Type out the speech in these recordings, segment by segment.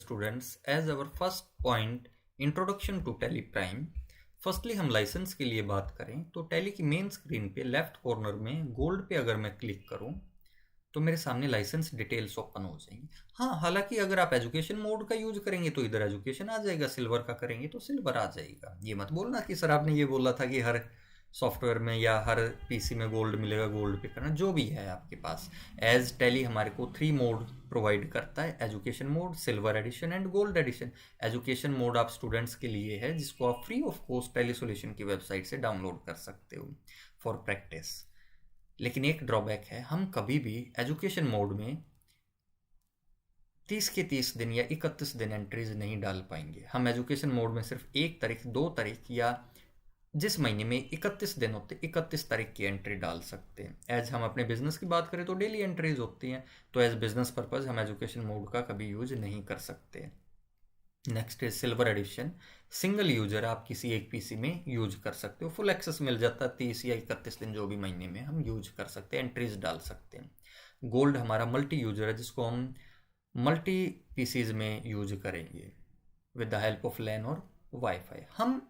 Students, as our first point, introduction to Tally Prime. Firstly हम licence के लिए बात करें तो टैली की मेन स्क्रीन पे लेफ्ट कॉर्नर में गोल्ड पे अगर मैं क्लिक करूं तो मेरे सामने लाइसेंस डिटेल्स ओपन हो जाएंगी। हाँ, हालांकि अगर आप एजुकेशन मोड का यूज करेंगे तो इधर एजुकेशन आ जाएगा, सिल्वर का करेंगे तो सिल्वर आ जाएगा। ये मत बोलना कि सर आपने ये बोला था कि हर सॉफ्टवेयर में या हर पीसी में गोल्ड मिलेगा, गोल्ड पे करना, जो भी है आपके पास। एज टैली हमारे को 3 मोड प्रोवाइड करता है, education mode, silver edition and gold edition. Education mode आप स्टूडेंट्स के लिए है जिसको आप free of cost Tally solution की वेबसाइट से डाउनलोड कर सकते हो फॉर प्रैक्टिस। लेकिन एक ड्रॉबैक है, हम कभी भी एजुकेशन मोड में 30 के 30 दिन या 31 दिन एंट्रीज नहीं डाल पाएंगे। हम एजुकेशन मोड में सिर्फ 1 तारीख, 2 तारीख या जिस महीने में 31 दिन होते 31 तारीख की एंट्री डाल सकते हैं। एज हम अपने बिजनेस की बात करें तो डेली एंट्रीज होती हैं, तो एज बिजनेस पर्पज हम एजुकेशन मोड का कभी यूज नहीं कर सकते। Next is silver edition. Single user आप किसी एक पीसी में यूज कर सकते हो, फुल एक्सेस मिल जाता है 30 या 31 दिन जो भी महीने में हम यूज कर सकते हैं, एंट्रीज डाल सकते हैं। गोल्ड हमारा मल्टी यूजर है जिसको हम मल्टी पीसीज में यूज करेंगे विद द हेल्प ऑफ लैन और वाईफाई। हम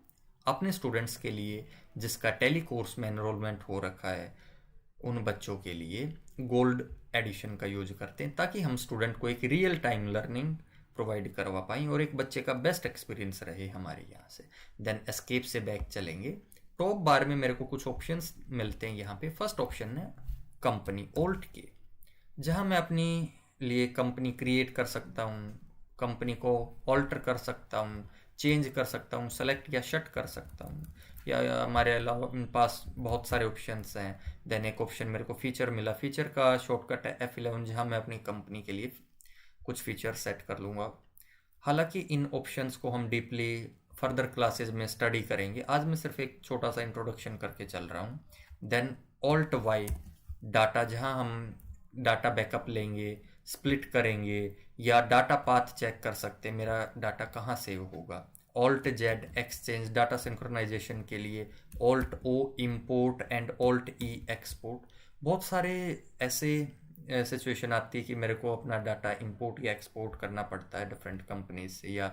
अपने स्टूडेंट्स के लिए जिसका टेली कोर्स में एनरोलमेंट हो रखा है उन बच्चों के लिए गोल्ड एडिशन का यूज करते हैं ताकि हम स्टूडेंट को एक रियल टाइम लर्निंग प्रोवाइड करवा पाएँ और एक बच्चे का बेस्ट एक्सपीरियंस रहे हमारे यहाँ से। देन एस्केप से बैक चलेंगे। टॉप बार में मेरे को कुछ ऑप्शंस मिलते हैं यहाँ पे। फर्स्ट ऑप्शन है कंपनी ओल्ट के, जहाँ मैं अपनी लिए कंपनी क्रिएट कर सकता हूँ, कंपनी को ऑल्टर कर सकता हूँ, चेंज कर सकता हूँ, सेलेक्ट या शट कर सकता हूँ, या हमारे अलावा पास बहुत सारे ऑप्शंस हैं। देन एक ऑप्शन मेरे को फीचर मिला, फीचर का शॉर्टकट है F11, जहाँ मैं अपनी कंपनी के लिए कुछ फीचर सेट कर लूँगा। हालांकि इन ऑप्शंस को हम डीपली फर्दर क्लासेस में स्टडी करेंगे, आज मैं सिर्फ एक छोटा सा इंट्रोडक्शन करके चल रहा हूँ। देन ऑल्ट वाई डाटा, जहाँ हम डाटा बैकअप लेंगे, स्प्लिट करेंगे या डाटा पाथ चेक कर सकते हैं मेरा डाटा कहाँ सेव होगा। Alt Z exchange data synchronisation के लिए, alt O import and alt E export. बहुत सारे ऐसे सिचुएशन आती है कि मेरे को अपना डाटा इंपोर्ट या एक्सपोर्ट करना पड़ता है डिफरेंट कंपनीज से, या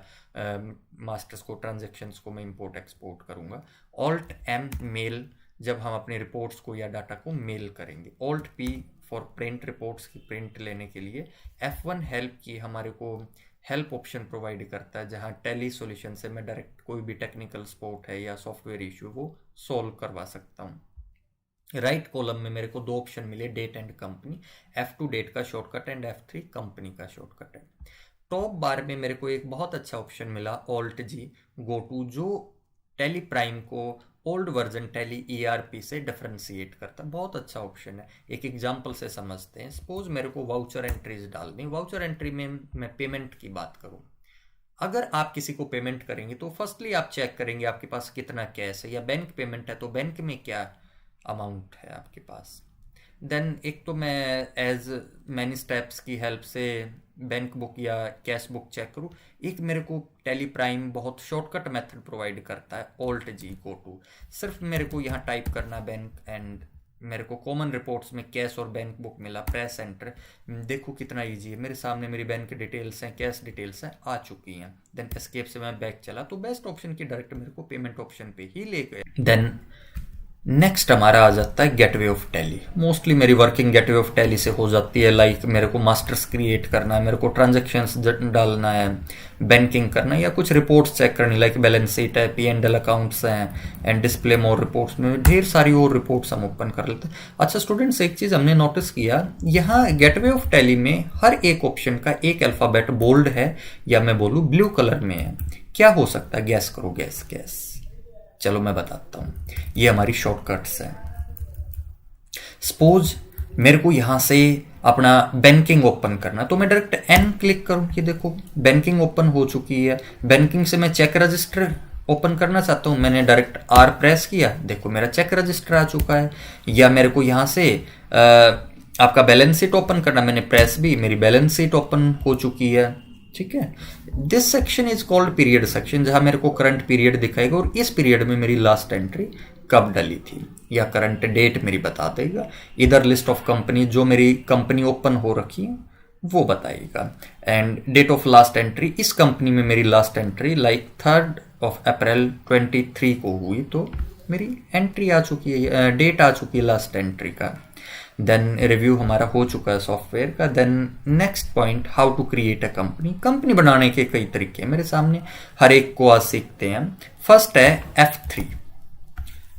मास्टर्स को, ट्रांजेक्शन्स को मैं इंपोर्ट एक्सपोर्ट करूँगा। ऑल्ट एम मेल, जब हम अपने रिपोर्ट्स को या डाटा को मेल करेंगे। Alt P for print, reports की प्रिंट लेने के लिए। F1 हेल्प की हमारे को हेल्प ऑप्शन प्रोवाइड करता है, जहाँ टेली सॉल्यूशन से मैं डायरेक्ट कोई भी टेक्निकल सपोर्ट है या सॉफ्टवेयर इशू वो सॉल्व करवा सकता हूँ। राइट कॉलम में मेरे को 2 ऑप्शन मिले, date and company. F2 date का शॉर्टकट एंड F3 कंपनी का शॉर्टकट है। टॉप बार में मेरे को एक बहुत अच्छा ऑप्शन मिला, ऑल्ट जी गो टू, जो टेली प्राइम को ओल्ड वर्जन टेली ERP से डिफरेंशिएट करता है। बहुत अच्छा ऑप्शन है। एक एग्जांपल से समझते हैं। सपोज मेरे को वाउचर एंट्रीज डालनी, वाउचर एंट्री में मैं पेमेंट की बात करूं। अगर आप किसी को पेमेंट करेंगे तो फर्स्टली आप चेक करेंगे आपके पास कितना कैश है, या बैंक पेमेंट है तो बैंक में क्या अमाउंट है आपके पास। देन एक तो मैं एज मैनी स्टेप्स की हेल्प से बैंक बुक या कैश बुक चेक करूँ। एक मेरे को टेली प्राइम बहुत शॉर्टकट मेथड प्रोवाइड करता है, ऑल्ट जी गो टू। सिर्फ मेरे को यहाँ टाइप करना बैंक, एंड मेरे को कॉमन रिपोर्ट्स में कैश और बैंक बुक मिला, प्रेस एंटर। देखो कितना इजी है, मेरे सामने मेरी बैंक डिटेल्स हैं, कैश डिटेल्स हैं, आ चुकी हैं। देन एस्केप से मैं बैक चला तो बेस्ट ऑप्शन की डायरेक्ट मेरे को पेमेंट ऑप्शन पे ही ले गए। देन नेक्स्ट हमारा आ जाता है गेटवे ऑफ टैली। मोस्टली मेरी वर्किंग गेटवे ऑफ टैली से हो जाती है। लाइक मेरे को मास्टर्स क्रिएट करना है, मेरे को ट्रांजेक्शन्स डालना है, बैंकिंग करना है, या कुछ रिपोर्ट्स चेक करनी, लाइक बैलेंस शीट है, P&L अकाउंट्स हैं, एंड डिस्प्ले मोर रिपोर्ट्स में ढेर सारी और रिपोर्ट्स हम ओपन कर लेते हैं। अच्छा स्टूडेंट्स, एक चीज़ हमने नोटिस किया, यहाँ गेटवे ऑफ टैली में हर एक ऑप्शन का एक अल्फ़ाबेट बोल्ड है, या मैं बोलूँ ब्लू कलर में है। क्या हो सकता है? गैस करो, गैस गैस। चलो मैं बताता हूँ। ये हमारी शॉर्टकट्स हैं। सपोज मेरे को यहाँ से अपना बैंकिंग ओपन करना, तो मैं डायरेक्ट N क्लिक करूँ, ये देखो बैंकिंग ओपन हो चुकी है। बैंकिंग से मैं चेक रजिस्टर ओपन करना चाहता हूँ, मैंने डायरेक्ट R प्रेस किया, देखो मेरा चेक रजिस्टर आ चुका है। या मेरे को यहाँ से आपका बैलेंस शीट ओपन करना, मैंने प्रेस भी, मेरी बैलेंस शीट ओपन हो चुकी है। ठीक है। This section is called period section, जहां मेरे को करंट पीरियड दिखाएगा और इस पीरियड में मेरी लास्ट एंट्री कब डली थी, या करंट डेट मेरी बता देगा। इधर लिस्ट ऑफ कंपनी, जो मेरी कंपनी ओपन हो रखी है वो बताइएगा। And date of last entry, इस कंपनी में मेरी लास्ट एंट्री लाइक 3 अप्रैल 23 को हुई, तो मेरी एंट्री आ चुकी है, डेट आ चुकी है लास्ट एंट्री का। देन रिव्यू हमारा हो चुका है सॉफ्टवेयर का। Then next point, how to create a company. Company बनाने के कई तरीके हैं मेरे सामने, हर एक को आज सीखते हैं। फर्स्ट है F3,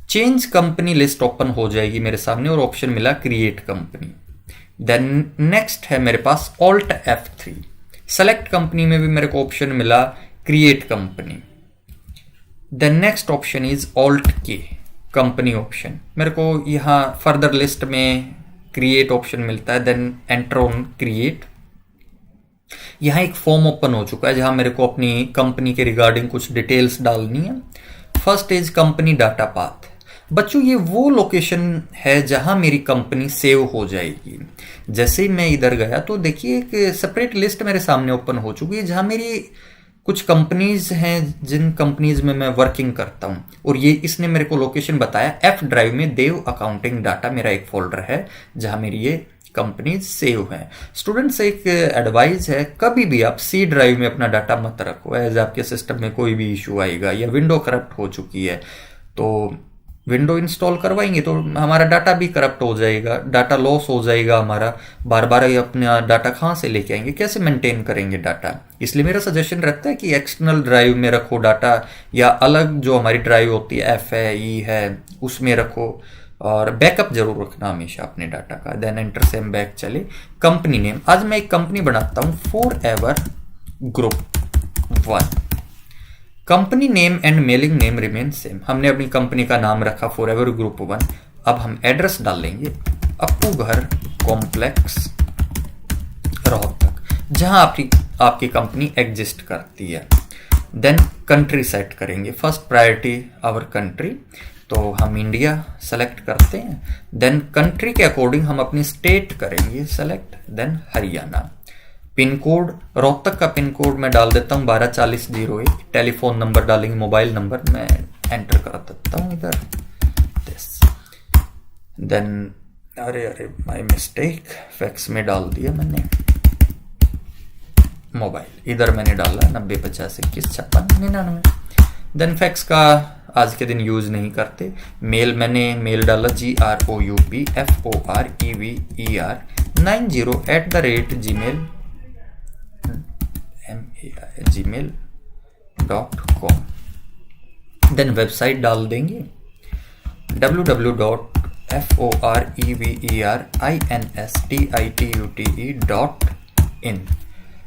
change company list open हो जाएगी मेरे सामने और ऑप्शन मिला क्रिएट कंपनी। देन नेक्स्ट है मेरे पास Alt F3, सेलेक्ट कंपनी में भी मेरे को ऑप्शन मिला create company. Then next option is Alt K, company option, मेरे को यहाँ फर्दर लिस्ट में क्रिएट ऑप्शन मिलता है। देन एंटर ऑन क्रिएट, यहाँ एक फॉर्म ओपन हो चुका है जहां मेरे को अपनी कंपनी के रिगार्डिंग कुछ डिटेल्स डालनी है। First is company data path. बच्चों ये वो लोकेशन है जहां मेरी कंपनी सेव हो जाएगी। जैसे ही मैं इधर गया तो देखिए एक सेपरेट लिस्ट मेरे सामने ओपन हो चुकी है जहां मेरी कुछ कंपनीज हैं जिन कंपनीज में मैं वर्किंग करता हूं, और ये इसने मेरे को लोकेशन बताया F ड्राइव में देव अकाउंटिंग डाटा मेरा एक फोल्डर है जहां मेरी ये कंपनीज सेव हैं। स्टूडेंट्स एक एडवाइस है, कभी भी आप C ड्राइव में अपना डाटा मत रखो, एज आपके सिस्टम में कोई भी इशू आएगा या विंडो करप्ट हो चुकी है तो विंडो इंस्टॉल करवाएंगे तो हमारा डाटा भी करप्ट हो जाएगा, डाटा लॉस हो जाएगा हमारा, बार बार ये अपना डाटा कहाँ से लेके आएंगे, कैसे मेंटेन करेंगे डाटा। इसलिए मेरा सजेशन रहता है कि एक्सटर्नल ड्राइव में रखो डाटा, या अलग जो हमारी ड्राइव होती है F है E है उसमें रखो, और बैकअप जरूर रखना हमेशा अपने डाटा का। देन एंटर से हम बैक चले। कंपनी नेम, आज मैं एक कंपनी बनाता हूँ forever group 1। Company name and mailing name remain same, हमने अपनी कंपनी का नाम रखा फॉरएवर ग्रुप 1। अब हम एड्रेस डालेंगे अप्पू घर कॉम्प्लेक्स रोहतक, जहां आपकी कंपनी एग्जिस्ट करती है। देन कंट्री सेट करेंगे, फर्स्ट प्रायोरिटी आवर कंट्री, तो हम इंडिया सेलेक्ट करते हैं। देन कंट्री के अकॉर्डिंग हम अपनी स्टेट करेंगे select, then Haryana. Pin code, Rohtak का पिन कोड मैं डाल देता हूँ 124001। टेलीफोन नंबर डालेंगे, मोबाइल नंबर मैं एंटर कर देता हूँ इधर दिस। देन अरे माय मिस्टेक, फैक्स में डाल दिया मैंने, मोबाइल इधर मैंने डाला 9050215699। देन फैक्स का आज के दिन यूज नहीं करते। मेल मैंने मेल डाला GROUPFOREVER90@gmail.com। देन वेबसाइट डाल देंगे www.foreverInstitute.in।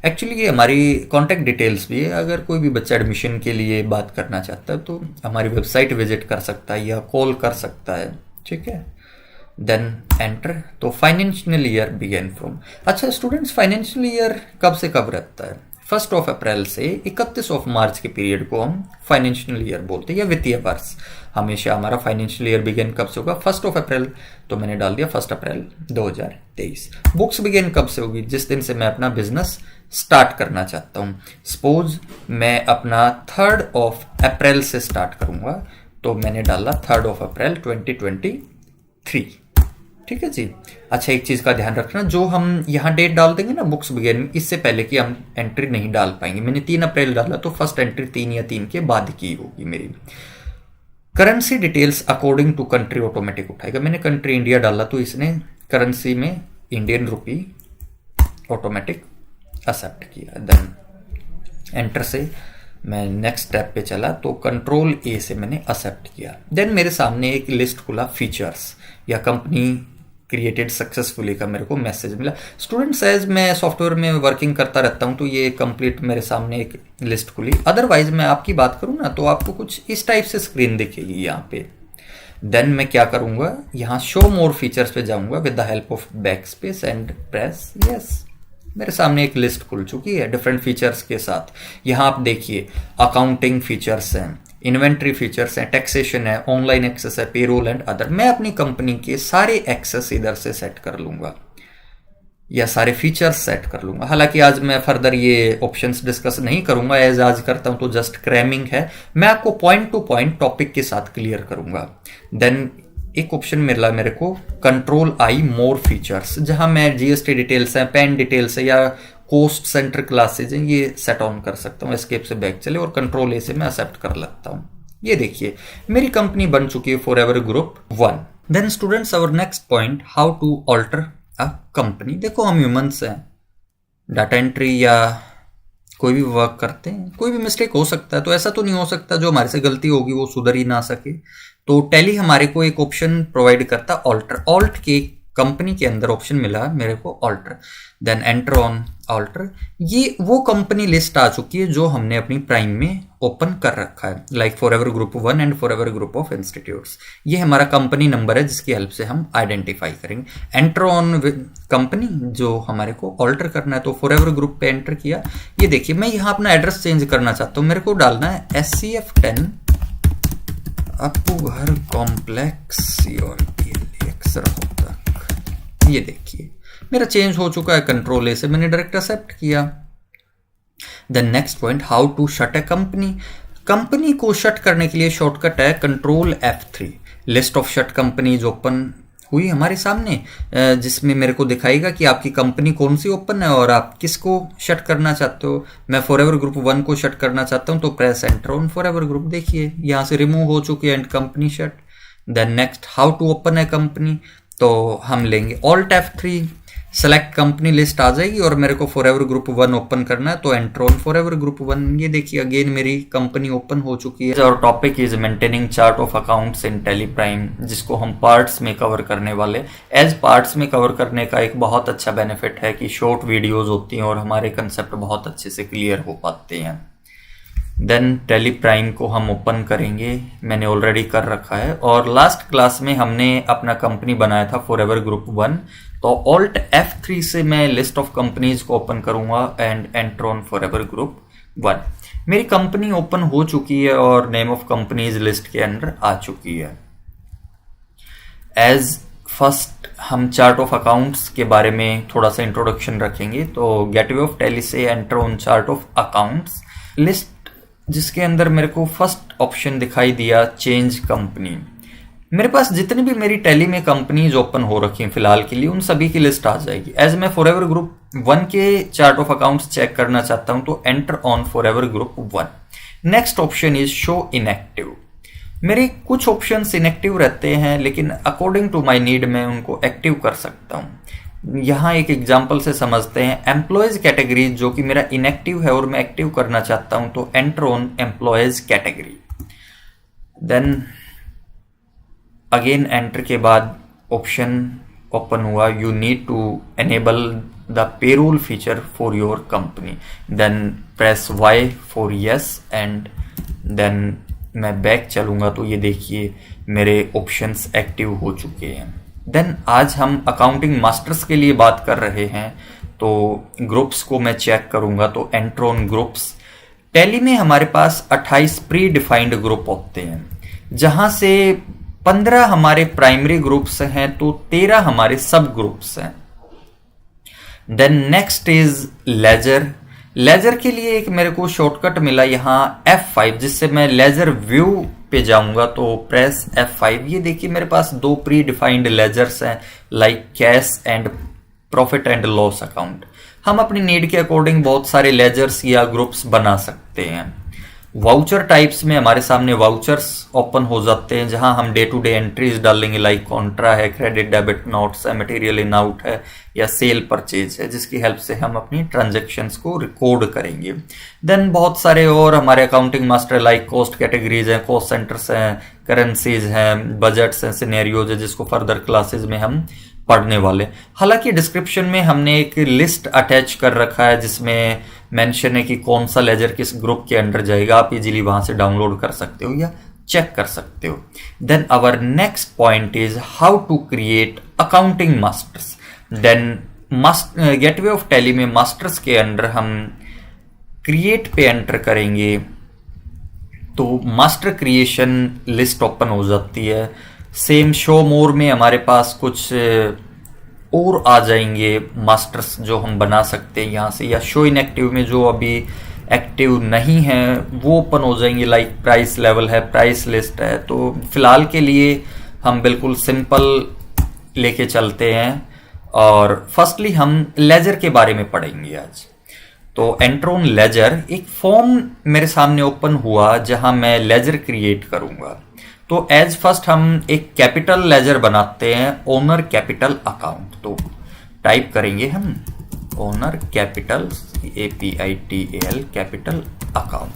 एक्चुअली ये हमारी कॉन्टैक्ट डिटेल्स भी है, अगर कोई भी बच्चा एडमिशन के लिए बात करना चाहता है तो हमारी वेबसाइट विजिट कर सकता है या कॉल कर सकता है, ठीक है। देन एंटर, तो फाइनेंशियल ईयर बिगेन फ्रॉम। अच्छा स्टूडेंट्स, फाइनेंशियल ईयर कब से कब रहता है? 1 अप्रैल से 31 मार्च के पीरियड को हम फाइनेंशियल ईयर बोलते हैं, या वित्तीय वर्ष। हमेशा हमारा फाइनेंशियल ईयर बिगेन कब से होगा? 1 अप्रैल, तो मैंने डाल दिया 1 अप्रैल 2023। बुक्स बिगेन कब से होगी? जिस दिन से मैं अपना बिजनेस स्टार्ट करना चाहता हूँ। सपोज मैं अपना 3 अप्रैल से स्टार्ट करूंगा, तो मैंने डाला 3 अप्रैल 2023, ठीक है जी। अच्छा एक चीज का ध्यान रखना, जो हम यहाँ डेट डाल देंगे ना बुक्स बिगेन, इससे पहले कि हम एंट्री नहीं डाल पाएंगे। मैंने 3 अप्रैल डाला तो फर्स्ट एंट्री 3 या 3 के बाद की होगी मेरी। Currency details according to country automatic उठाएगा। मैंने कंट्री इंडिया डाला तो इसने करेंसी में इंडियन रुपी ऑटोमेटिक एक्सेप्ट किया। देन एंटर से मैं नेक्स्ट स्टेप पे चला तो कंट्रोल ए से मैंने एक्सेप्ट किया। देन मेरे सामने एक लिस्ट खुला फीचर्स या कंपनी क्रिएटेड सक्सेसफुली का मेरे को मैसेज मिला। स्टूडेंट्स एज मैं सॉफ्टवेयर में वर्किंग करता रहता हूं तो ये कंप्लीट मेरे सामने एक लिस्ट खुली। अदरवाइज मैं आपकी बात करूं ना तो आपको कुछ इस टाइप से स्क्रीन दिखेगी यहाँ पे। देन मैं क्या करूंगा, यहाँ शो मोर फीचर्स पे जाऊंगा with the help of back space and press yes. मेरे सामने एक लिस्ट खुल चुकी है डिफरेंट फीचर्स के साथ। यहाँ आप देखिए अकाउंटिंग फीचर्स हैं, इन्वेंट्री फीचर्स हैं, टैक्सेशन है, ऑनलाइन एक्सेस है, पेरोल एंड अदर। मैं अपनी कंपनी के सारे एक्सेस इधर से सेट कर लूंगा या सारे फीचर्स सेट कर लूंगा। हालांकि आज मैं फर्दर ये ऑप्शंस डिस्कस नहीं करूंगा, एज आज करता हूं तो जस्ट क्रैमिंग है। मैं आपको पॉइंट टू पॉइंट टॉपिक के साथ क्लियर करूंगा। देन एक ऑप्शन मिला मेरे को कंट्रोल आई मोर फीचर्स, जहां मैं जीएसटी डिटेल्स हैं, पैन डिटेल्स है या कोस्ट सेंटर क्लासेज हैं, ये सेट ऑन कर सकता हूँ। एस्केप से बैक चले और कंट्रोल ए से मैं एक्सेप्ट कर लेता हूँ। ये देखिए मेरी कंपनी बन चुकी है forever group 1। Then students our next point, how to alter a company. देखो हम ह्यूमंस हैं, डाटा एंट्री या कोई भी वर्क करते हैं, कोई भी मिस्टेक हो सकता है, तो ऐसा तो नहीं हो सकता जो हमारे से गलती होगी वो सुधर ही ना सके। तो टैली हमारे को एक ऑप्शन प्रोवाइड करता ऑल्टर। ऑल्ट के कंपनी के अंदर ऑप्शन मिला मेरे को alter, then enter on alter. ये वो कंपनी लिस्ट आ चुकी है जो हमने अपनी प्राइम में ओपन कर रखा है, like forever group 1 and forever group of institutes. ये हमारा कंपनी नंबर है जिसकी हेल्प से हम आइडेंटिफाई करेंगे। एंटर ऑन कंपनी जो हमारे को ऑल्टर करना है, तो फॉरएवर ग्रुप पे एंटर किया। ये देखिए मैं यहाँ अपना एड्रेस चेंज करना चाहता हूँ, मेरे को डालना है SCF 10 अपूघर कॉम्प्लेक्स तक। ये देखिए मेरा चेंज हो चुका है, कंट्रोल ए से मैंने डायरेक्ट एक्सेप्ट किया। Then next point, how to shut a company. Company को शट करने के लिए शॉर्टकट है control F3। List of shut companies open हुई हमारे सामने, जिसमें मेरे को दिखाएगा कि आपकी कंपनी कौन सी ओपन है और आप किसको शट करना चाहते हो। मैं फॉरएवर ग्रुप 1 को शट करना चाहता हूं, तो press enter on forever group. देखिए यहां से रिमूव हो चुकी है and company shut. Then next, how to open a company, तो हम लेंगे alt F3, select company list आ जाएगी और मेरे को फॉरएवर ग्रुप 1 ओपन करना है, तो एंटर ऑन फॉरएवर ग्रुप 1। ये देखिए अगेन मेरी कंपनी ओपन हो चुकी है। और topic is maintaining chart of accounts in Tally prime, जिसको हम पार्ट्स में कवर करने वाले। एज पार्ट्स में कवर करने का एक बहुत अच्छा बेनिफिट है कि शॉर्ट वीडियोज होती हैं और हमारे कंसेप्ट बहुत अच्छे से क्लियर हो पाते हैं। देन टैली प्राइम को हम ओपन करेंगे, मैंने ऑलरेडी कर रखा है। और लास्ट क्लास में हमने अपना कंपनी बनाया था फॉरएवर ग्रुप 1, तो ऑल्ट F3 से मैं लिस्ट ऑफ कंपनीज को ओपन करूंगा and enter on forever group 1। मेरी कंपनी ओपन हो चुकी है और नेम ऑफ कंपनीज लिस्ट के अंदर आ चुकी है। एज फर्स्ट हम चार्ट ऑफ अकाउंट्स के बारे में थोड़ा सा इंट्रोडक्शन रखेंगे। तो गेटवे ऑफ टैली से enter on chart of accounts list, जिसके अंदर मेरे को फर्स्ट ऑप्शन दिखाई दिया चेंज कंपनी। मेरे पास जितनी भी मेरी टैली में कंपनीज ओपन हो रखी हैं फिलहाल के लिए, उन सभी की लिस्ट आ जाएगी। एज मैं फॉरएवर ग्रुप 1 के चार्ट ऑफ अकाउंट्स चेक करना चाहता हूं, तो enter on forever group 1। Next option is show inactive. मेरे कुछ ऑप्शंस इनएक्टिव रहते हैं, लेकिन अकॉर्डिंग टू माय नीड मैं उनको एक्टिव कर सकता हूं। यहाँ एक एग्जांपल से समझते हैं। एम्प्लॉयज कैटेगरी जो कि मेरा इनएक्टिव है और मैं एक्टिव करना चाहता हूं, तो enter on employees category. Then again enter के बाद ऑप्शन ओपन हुआ, you need to enable the payroll feature for your company. Then press Y for yes and then मैं बैक चलूंगा, तो ये देखिए मेरे ऑप्शंस एक्टिव हो चुके हैं। देन आज हम अकाउंटिंग मास्टर्स के लिए बात कर रहे हैं, तो ग्रुप्स को मैं चेक करूंगा, तो एंटर ऑन ग्रुप्स। टैली में हमारे पास 28 प्री डिफाइंड ग्रुप होते हैं, जहां से 15 हमारे प्राइमरी ग्रुप्स हैं, तो 13 हमारे सब ग्रुप्स हैं। Then next is ledger. Ledger के लिए एक मेरे को शॉर्टकट मिला यहाँ F5, जिससे मैं लेजर व्यू पे जाऊंगा, तो प्रेस F5। ये देखिए मेरे पास 2 प्री डिफाइंड लेजर्स हैं, like cash and profit and loss account. हम अपनी नीड के अकॉर्डिंग बहुत सारे लेजर्स या ग्रुप्स बना सकते हैं। वाउचर टाइप्स में हमारे सामने वाउचर्स ओपन हो जाते हैं, जहां हम डे टू डे एंट्रीज डालेंगे, लाइक कॉन्ट्रा है, क्रेडिट डेबिट नोट्स है, मटेरियल इन आउट है या सेल परचेज है, जिसकी हेल्प से हम अपनी ट्रांजैक्शंस को रिकॉर्ड करेंगे। देन बहुत सारे और हमारे accounting master like cost categories हैं, कॉस्ट सेंटर्स हैं, करेंसीज हैं, बजट्स हैं, सिनेरियोज है, जिसको फर्दर क्लासेज में हम पढ़ने वाले। हालांकि डिस्क्रिप्शन में हमने एक लिस्ट अटैच कर रखा है जिसमें मेंशन है कि कौन सा लेजर किस ग्रुप के अंडर जाएगा। आप इजीली वहां से डाउनलोड कर सकते हो या चेक कर सकते हो। Then our next point is how to create accounting masters. Then gateway of Tally में मास्टर्स के अंडर हम क्रिएट पे एंटर करेंगे, तो मास्टर क्रिएशन लिस्ट ओपन हो जाती है। सेम शो मोर में हमारे पास कुछ और आ जाएंगे मास्टर्स जो हम बना सकते हैं यहाँ से, या शो इनएक्टिव में जो अभी एक्टिव नहीं है वो ओपन हो जाएंगे, लाइक प्राइस लेवल है, प्राइस लिस्ट है। तो फिलहाल के लिए हम बिल्कुल सिंपल लेके चलते हैं और फर्स्टली हम लेजर के बारे में पढ़ेंगे आज। तो एंट्रोन लेजर, एक फॉर्म मेरे सामने ओपन हुआ जहां मैं लेजर क्रिएट करूंगा। तो एज फर्स्ट हम एक कैपिटल लेजर बनाते हैं, ओनर कैपिटल अकाउंट। तो टाइप करेंगे हम owner capital APITAL capital account.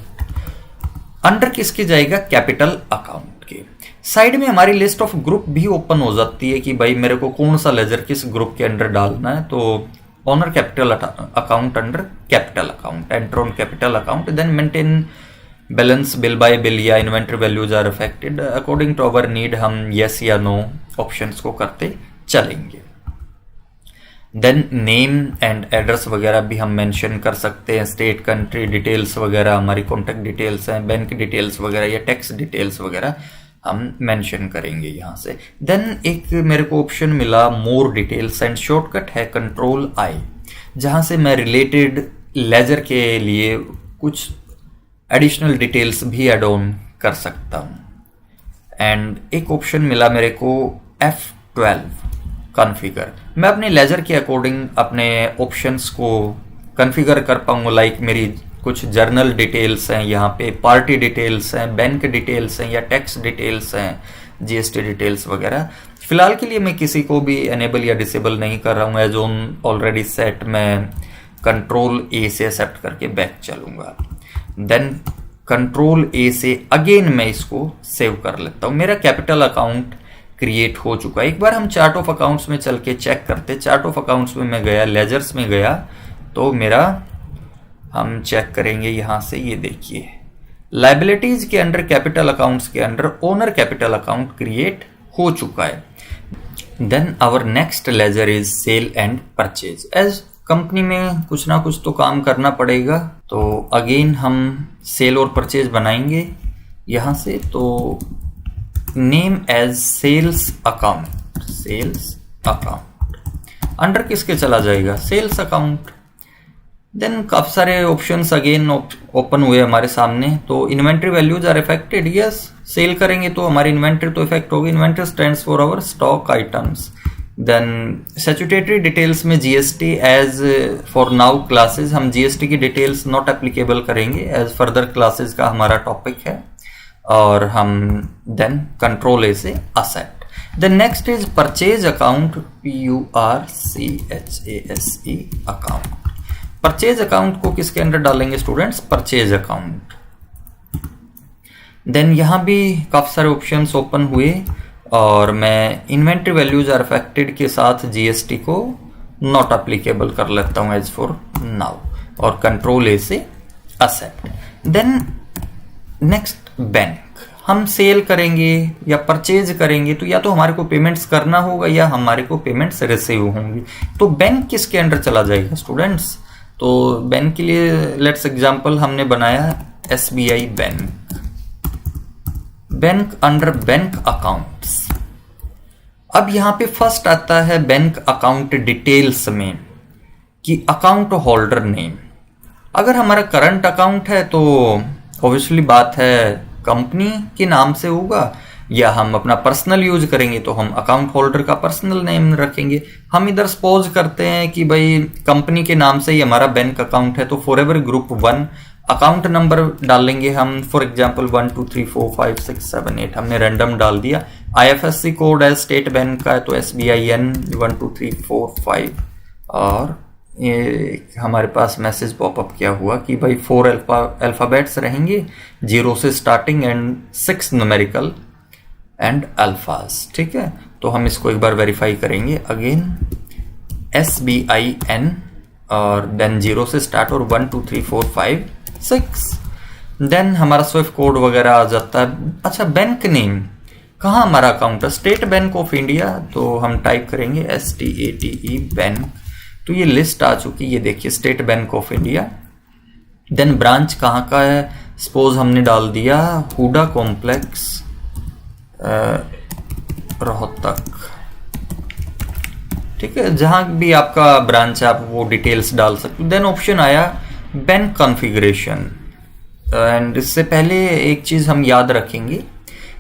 Under किसके जाएगा? कैपिटल अकाउंट के। साइड में हमारी लिस्ट ऑफ ग्रुप भी ओपन हो जाती है कि भाई मेरे को कौन सा लेजर किस ग्रुप के अंडर डालना है। तो owner capital account under capital account, enter on capital account. Then maintain balance, bill by bill या inventory values are affected according to our need. हम यस या नो ऑप्शंस को करते चलेंगे। देन नेम एंड एड्रेस वगैरह भी हम मेंशन कर सकते हैं, स्टेट कंट्री डिटेल्स वगैरह, हमारी कॉन्टैक्ट डिटेल्स हैं, बैंक डिटेल्स वगैरह या टैक्स डिटेल्स वगैरह हम मेंशन करेंगे यहाँ से। देन एक मेरे को ऑप्शन मिला मोर डिटेल्स एंड शॉर्टकट है कंट्रोल I, जहाँ से मैं रिलेटेड लेजर के लिए कुछ एडिशनल डिटेल्स भी एड ऑन कर सकता हूँ। एंड एक ऑप्शन मिला मेरे को F12 कॉन्फ़िगर। मैं अपने लेजर के अकॉर्डिंग अपने ऑप्शंस को कॉन्फ़िगर कर पाऊंगा। लाइक मेरी कुछ जर्नल डिटेल्स हैं, यहाँ पे पार्टी डिटेल्स हैं, बैंक डिटेल्स हैं या टैक्स डिटेल्स हैं, GST डिटेल्स वगैरह। फिलहाल के लिए मैं किसी को भी एनेबल या डिसेबल नहीं कर रहा हूँ। एज ऑन ऑलरेडी सेट, मैं कंट्रोल A से एक्सेप्ट करके बैक चलूंगा। देन कंट्रोल A से अगेन मैं इसको सेव कर लेता हूँ। मेरा कैपिटल अकाउंट क्रिएट हो चुका है। एक बार हम चार्ट ऑफ अकाउंट्स में चल के चेक करते। चार्ट ऑफ अकाउंट्स में मैं गया, लेजर्स में गया, तो मेरा हम चेक करेंगे यहाँ से। ये देखिए लाइबिलिटीज के अंडर, कैपिटल अकाउंट्स के under owner capital account create हो चुका है। Then our next ledger is sale and purchase. As company में कुछ ना कुछ तो काम करना पड़ेगा, तो अगेन हम सेल और परचेज बनाएंगे यहाँ से। तो name as sales account, sales account under किसके चला जाएगा? Sales account. देन काफी सारे ऑप्शंस अगेन ओपन हुए हमारे सामने। तो inventory values are affected, yes. Sale करेंगे तो हमारी इन्वेंट्री तो इफेक्ट होगी। Inventory stands for our stock items. Then statutory details में GST as for now classes, हम GST की डिटेल्स नॉट एप्लीकेबल करेंगे, एज फर्दर क्लासेस का हमारा टॉपिक है। और हम देन कंट्रोल A से asset. Then next is purchase account, PURCHASE account. Purchase account को किसके अंदर डालेंगे स्टूडेंट्स? Purchase account. देन यहां भी काफी सारे ऑप्शंस ओपन हुए और मैं इन्वेंट्री वैल्यूज आर अफेक्टेड के साथ GST को नॉट एप्लीकेबल कर लेता हूं एज फॉर नाउ और कंट्रोल A से असेट। देन नेक्स्ट बैंक, हम सेल करेंगे या परचेज करेंगे तो या तो हमारे को पेमेंट्स करना होगा या हमारे को पेमेंट्स रिसीव होंगी। तो बैंक किसके अंडर चला जाएगा स्टूडेंट्स? तो बैंक के लिए लेट्स एग्जांपल हमने बनाया SBI bank. Bank under bank accounts. अब यहां पे फर्स्ट आता है बैंक अकाउंट डिटेल्स में कि अकाउंट होल्डर नेम। अगर हमारा करंट अकाउंट है तो ऑब्वियसली बात है कंपनी के नाम से होगा, या हम अपना पर्सनल यूज करेंगे तो हम अकाउंट होल्डर का पर्सनल नेम रखेंगे। हम इधर सपोज करते हैं कि भाई कंपनी के नाम से ही हमारा बैंक अकाउंट है, तो for ever group 1 account number डालेंगे हम। फॉर एग्जांपल 1 2 3 4 5 6 7 8 हमने रैंडम डाल दिया। IFSC कोड है स्टेट बैंक का है तो SBIN 1 2 3 4 5। और ये हमारे पास मैसेज पॉपअप किया हुआ कि भाई 4 अल्फाबेट्स रहेंगे, 0 से स्टार्टिंग एंड 6 न्यूमेरिकल एंड अल्फाज। ठीक है, तो हम इसको एक बार वेरीफाई करेंगे। अगेन SBIN और देन 0 से स्टार्ट और 1 2 3 4 5 6। देन हमारा स्विफ्ट कोड वगैरह आ जाता है। अच्छा, बैंक नेम कहाँ हमारा अकाउंट है? स्टेट बैंक ऑफ इंडिया, तो हम टाइप करेंगे STATE बैंक। तो ये लिस्ट आ चुकी है, ये देखिए State Bank of India. Then branch कहाँ का है? सपोज हमने डाल दिया हुडा कॉम्प्लेक्स रोहतक। ठीक है, जहां भी आपका ब्रांच है आप वो डिटेल्स डाल सकते हो। देन ऑप्शन आया बैंक कॉन्फ़िगरेशन। एंड इससे पहले एक चीज हम याद रखेंगे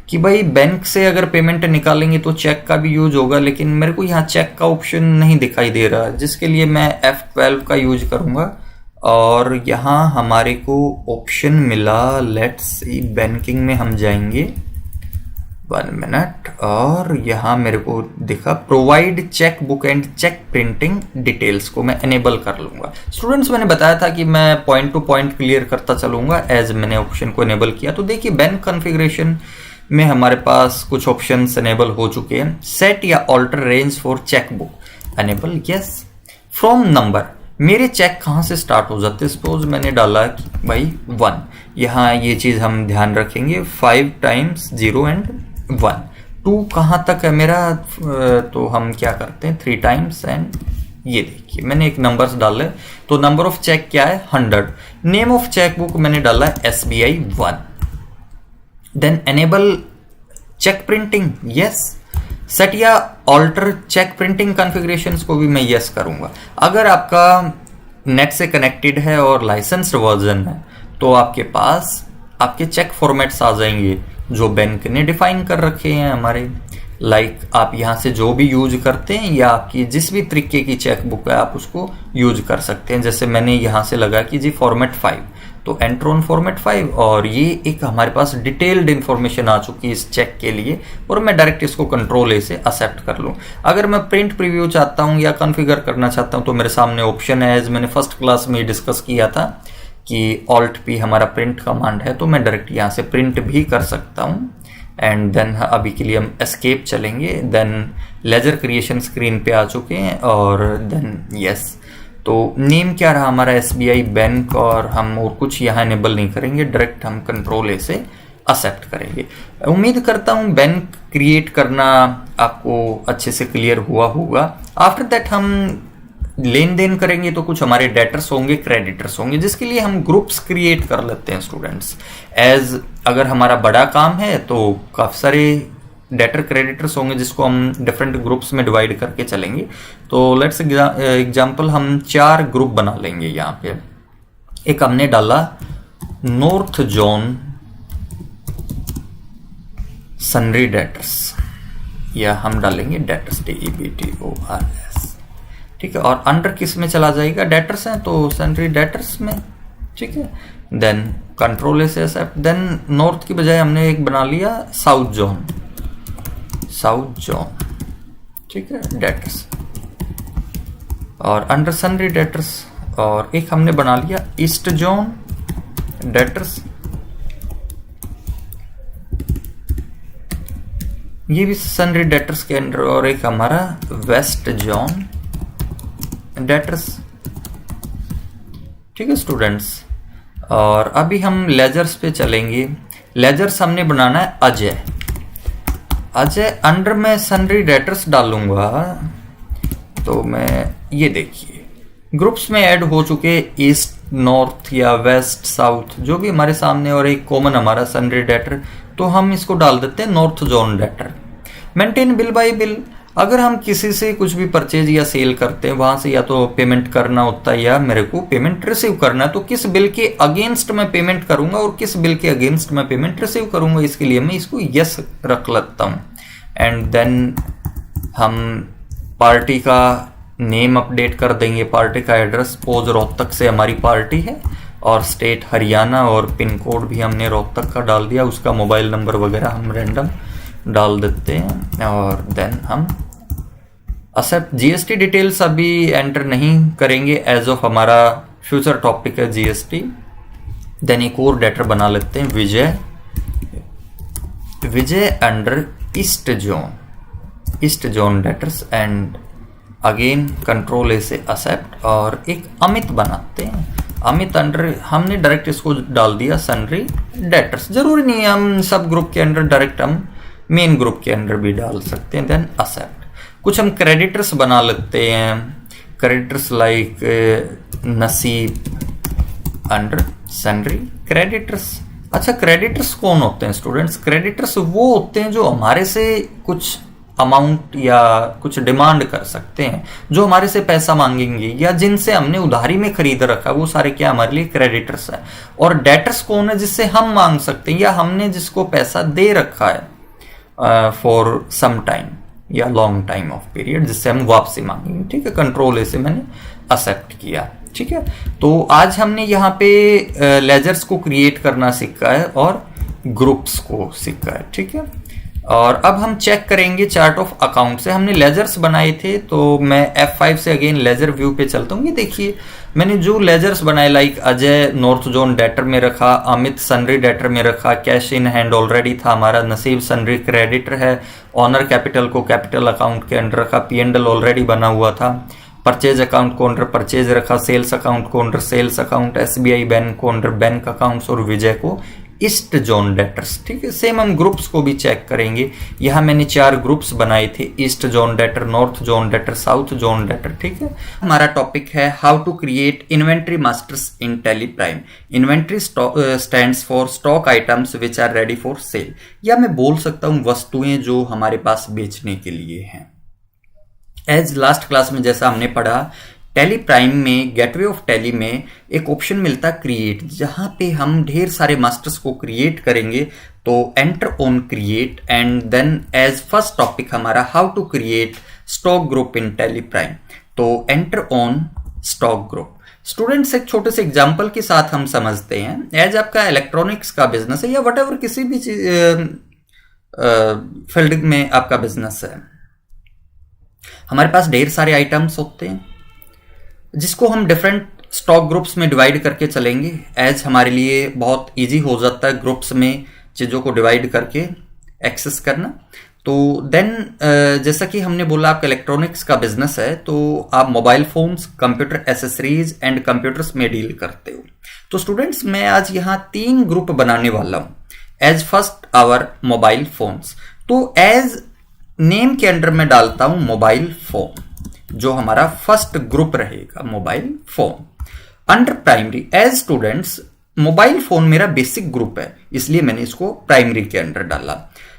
कि भाई बैंक से अगर पेमेंट निकालेंगे तो चेक का भी यूज होगा, लेकिन मेरे को यहाँ चेक का ऑप्शन नहीं दिखाई दे रहा, जिसके लिए मैं F12 का यूज करूँगा। और यहाँ हमारे को ऑप्शन मिला, लेट्स सी, बैंकिंग में हम जाएंगे, 1 मिनट, और यहाँ मेरे को दिखा provide cheque book and cheque printing details को मैं एनेबल कर लूँगा। स्टूडेंट्स, मैंने बताया था कि मैं पॉइंट टू पॉइंट क्लियर करता चलूँगा एज मैंने ऑप्शन को एनेबल किया। तो देखिए बैंक कॉन्फ़िगरेशन में हमारे पास कुछ ऑप्शंस एनेबल हो चुके हैं। सेट या alter range for cheque book enable, yes. From number, मेरे चेक कहाँ से स्टार्ट हो जाते हैं। सपोज मैंने डाला कि भाई 1, यहाँ ये चीज़ हम ध्यान रखेंगे, 5 टाइम्स 0 एंड 1। 2 कहाँ तक है मेरा, तो हम क्या करते हैं 3 टाइम्स एंड ये देखिए मैंने एक नंबर्स डाले। तो नंबर ऑफ चेक क्या है 100। नेम ऑफ चेक बुक मैंने डाला SBI 1। Then enable cheque printing, yes. Set या ऑल्टर चेक प्रिंटिंग कॉन्फ़िगरेशंस को भी मैं यस करूंगा। अगर आपका नेट से कनेक्टेड है और लाइसेंस्ड वर्जन है तो आपके पास आपके चेक फॉर्मेट्स आ जाएंगे जो बैंक ने डिफाइन कर रखे हैं हमारे। लाइक आप यहाँ से जो भी यूज करते हैं या आपकी जिस भी तरीके की चेक बुक है आप उसको यूज कर सकते हैं। जैसे मैंने यहाँ से लगा कि जी फॉर्मेट 5, तो एंट्रोन फॉर्मेट 5, और ये एक हमारे पास डिटेल्ड इन्फॉर्मेशन आ चुकी है इस चेक के लिए, और मैं डायरेक्ट इसको कंट्रोल ए से एक्सेप्ट कर लूँ। अगर मैं प्रिंट प्रीव्यू चाहता हूँ या कॉन्फ़िगर करना चाहता हूँ तो मेरे सामने ऑप्शन है, एज मैंने फर्स्ट क्लास में डिस्कस किया था कि Alt+P हमारा प्रिंट कमांड है, तो मैं डायरेक्ट यहाँ से प्रिंट भी कर सकता हूँ। एंड देन अभी के लिए हम एस्केप चलेंगे। देन लेजर क्रिएशन स्क्रीन पे आ चुके हैं, और देन यस। तो नेम क्या रहा हमारा SBI बैंक, और हम और कुछ यहाँ इनेबल नहीं करेंगे, डायरेक्ट हम कंट्रोल ए से एक्सेप्ट करेंगे। उम्मीद करता हूँ बैंक क्रिएट करना आपको अच्छे से क्लियर हुआ होगा। आफ्टर दैट हम लेन देन करेंगे तो कुछ हमारे डेटर्स होंगे, क्रेडिटर्स होंगे, जिसके लिए हम ग्रुप्स क्रिएट कर लेते हैं स्टूडेंट्स। एज अगर हमारा बड़ा काम है तो काफ़ी सारे डेटर क्रेडिटर्स होंगे जिसको हम डिफरेंट ग्रुप्स में डिवाइड करके चलेंगे। तो लेट्स एग्जांपल हम 4 ग्रुप बना लेंगे यहाँ पे। एक हमने डाला नॉर्थ जोन सनरी डेटर्स, या हम डालेंगे डेटर्स DEBTORS, ठीक है। और अंडर किस में चला जाएगा, डेटर्स हैं तो सनरी डेटर्स में, ठीक है। देन कंट्रोल ए से एक्सेप्ट। देन नॉर्थ की बजाय हमने एक बना लिया साउथ जोन, ठीक है, डेटर्स, और अंडर सनरी डेटर्स। और एक हमने बना लिया ईस्ट जोन डेटर्स, ये भी सनरी डेटर्स के अंडर, और एक हमारा वेस्ट जोन डेटर्स, ठीक है स्टूडेंट्स। और अभी हम लेजर्स पे चलेंगे। लेजर्स हमने बनाना है अजय। अंडर में सनरी डेटर्स डालूंगा, तो मैं ये देखिए ग्रुप्स में ऐड हो चुके ईस्ट, नॉर्थ या वेस्ट, साउथ, जो भी हमारे सामने, और एक कॉमन हमारा सनरी डेटर, तो हम इसको डाल देते हैं north zone debtor. Maintain bill by bill, अगर हम किसी से कुछ भी परचेज या सेल करते हैं, वहां से या तो पेमेंट करना होता है या मेरे को पेमेंट रिसीव करना है, तो किस बिल के अगेंस्ट मैं पेमेंट करूंगा और किस बिल के अगेंस्ट मैं पेमेंट रिसीव करूंगा, इसके लिए मैं इसको यस रख लेता हूं। एंड देन हम पार्टी का नेम अपडेट कर देंगे, पार्टी का एड्रेस, सपोज रोहतक से हमारी पार्टी है, और स्टेट हरियाणा, और पिन कोड भी हमने रोहतक का डाल दिया, उसका मोबाइल नंबर वगैरह हम रैंडम डाल देते हैं। और देन हम एक्सेप्ट। GST डिटेल्स अभी एंटर नहीं करेंगे, एज ऑफ हमारा फ्यूचर टॉपिक है GST। देन एक और डेटर बना लेते हैं Vijay under east zone debtors, and again control A से एक्सेप्ट। और एक अमित बनाते हैं, अमित अंडर, हमने डायरेक्ट इसको डाल दिया सनरी डेटर्स। जरूरी नहीं है हम सब ग्रुप के अंडर, डायरेक्ट हम मेन ग्रुप के अंडर भी डाल सकते हैं। Then accept. कुछ हम क्रेडिटर्स बना लेते हैं, creditors like Naseeb under sundry creditors. अच्छा, क्रेडिटर्स कौन होते हैं स्टूडेंट्स? क्रेडिटर्स वो होते हैं जो हमारे से कुछ अमाउंट या कुछ डिमांड कर सकते हैं, जो हमारे से पैसा मांगेंगे या जिनसे हमने उधारी में खरीद रखा, वो सारे क्या हमारे लिए क्रेडिटर्स है। और डेटर्स कौन है? जिससे हम मांग सकते हैं या हमने जिसको पैसा दे रखा है, फॉर सम टाइम या लॉन्ग टाइम ऑफ पीरियड, जिससे हम वापसी मांगेंगे। ठीक है, कंट्रोल ए से मैंने एक्सेप्ट किया। ठीक है, तो आज हमने यहाँ पे लेजर्स को क्रिएट करना सीखा है और ग्रुप्स को सीखा है। ठीक है, और अब हम चेक करेंगे चार्ट ऑफ अकाउंट से। हमने लेजर्स बनाए थे, तो मैं F5 से अगेन लेजर व्यू पे चलता हूँ। ये देखिए मैंने जो लेजर्स बनाए, like Ajay north zone debtor में रखा, अमित सनरी डेटर में रखा, कैश इन हैंड ऑलरेडी था हमारा, नसीब सनरी क्रेडिटर है, ऑनर कैपिटल को कैपिटल अकाउंट के अंडर रखा, P&L ऑलरेडी बना हुआ था, परचेज अकाउंट को अंडर परचेज रखा, सेल्स अकाउंट को under sales account, SBI bank को अंडर बैंक अकाउंट्स और विजय को ईस्ट जोन डेटर्स। ठीक है, सेम हम ग्रुप्स को भी चेक करेंगे। यहाँ मैंने 4 ग्रुप्स बनाए थे, east zone debtor, north zone debtor, south zone debtor. ठीक है, हमारा टॉपिक है how to create inventory masters in Tally prime. Inventory stands for stock items which are ready for sale, या मैं बोल सकता हूँ वस्तुएं जो हमारे पास बेचने के लिए हैं। एज लास्ट क्लास में जैसा हमने पढ़ा, टैली प्राइम में, गेटवे ऑफ टैली में एक ऑप्शन मिलता क्रिएट, जहां पे हम ढेर सारे मास्टर्स को क्रिएट करेंगे। तो enter on create and then as first topic हमारा how to create stock group in Tally prime. तो enter on stock group. Students एक छोटे से एग्जांपल के साथ हम समझते हैं। एज आपका इलेक्ट्रॉनिक्स का बिजनेस है या वट एवर किसी भी फील्ड में आपका बिजनेस है, हमारे पास ढेर सारे आइटम्स होते हैं जिसको हम डिफरेंट स्टॉक ग्रुप्स में डिवाइड करके चलेंगे। एज हमारे लिए बहुत इजी हो जाता है ग्रुप्स में चीज़ों को डिवाइड करके एक्सेस करना। तो देन जैसा कि हमने बोला आपका इलेक्ट्रॉनिक्स का बिजनेस है, तो आप mobile phones, computer accessories and computers में डील करते हो। तो स्टूडेंट्स मैं आज यहाँ 3 ग्रुप बनाने वाला हूँ। As first our mobile phones, तो एज नेम के अंडर में डालता हूं मोबाइल फोन, जो हमारा फर्स्ट ग्रुप रहेगा, mobile phone. Under primary, as students mobile phone मेरा बेसिक ग्रुप है, इसलिए मैंने इसको प्राइमरी के अंडर डाला।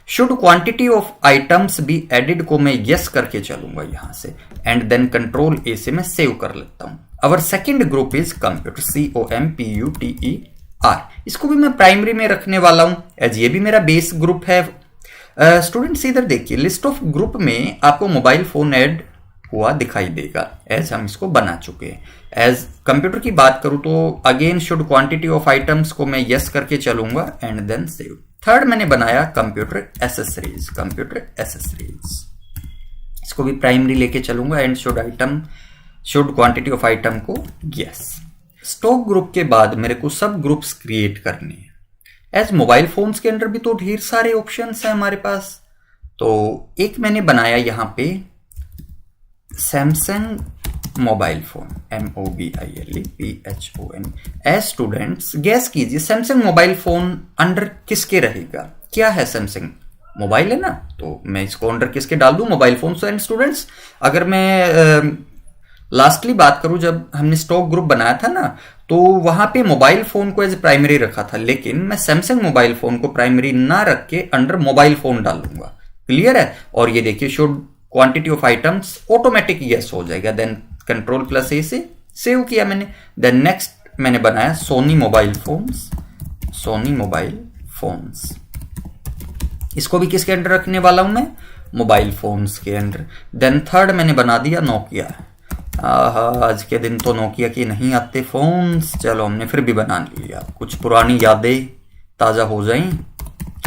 Should quantity of items be added को मैं यस करके चलूंगा यहां से, एंड देन कंट्रोल ए से मैं सेव कर लेता हूं। Our second group is computer, COMPUTER, इसको भी मैं प्राइमरी में रखने वाला हूं, एज ये भी मेरा बेस ग्रुप है। स्टूडेंट्स इधर देखिए, लिस्ट ऑफ ग्रुप में आपको मोबाइल फोन ऐड हुआ दिखाई देगा, एज हम इसको बना चुके हैं। एज कंप्यूटर की बात करूं तो again should quantity of items को मैं यस करके चलूंगा एंड देन सेव। थर्ड मैंने बनाया कंप्यूटर एसेसरीज, इसको भी प्राइमरी लेके चलूंगा and should quantity of item को यस। स्टॉक ग्रुप के बाद मेरे को सब ग्रुप्स क्रिएट करने हैं। एज मोबाइल फोन्स के अंदर भी तो ढेर सारे ऑप्शंस हैं हमारे पास। तो एक मैंने बनाया यहां पे Samsung mobile phone, MOBILEPHON। As students guess कीजिए सैमसंग मोबाइल फोन अंडर किसके रहेगा? क्या है सैमसंग मोबाइल है ना, तो मैं इसको अंडर किसके डाल दूं? Mobile phone. एंड स्टूडेंट्स अगर मैं लास्टली बात करूं, जब हमने स्टॉक ग्रुप बनाया था ना, तो वहां पे मोबाइल फोन को एज प्राइमरी रखा था, लेकिन मैं सैमसंग मोबाइल फोन को प्राइमरी ना रख के अंडर मोबाइल फोन डालूंगा। क्लियर है? और ये देखिए should quantity of items automatic yes हो जाएगा। देन कंट्रोल प्लस ए से सेव किया मैंने। देन नेक्स्ट मैंने बनाया सोनी मोबाइल फोन्स, इसको भी किसके अंडर रखने वाला हूं मैं? मोबाइल फोन्स के अंडर। देन थर्ड मैंने बना दिया नोकिया। आज के दिन तो नोकिया के नहीं आते फोन्स, चलो हमने फिर भी बना लिया, कुछ पुरानी यादें ताज़ा हो जाएं।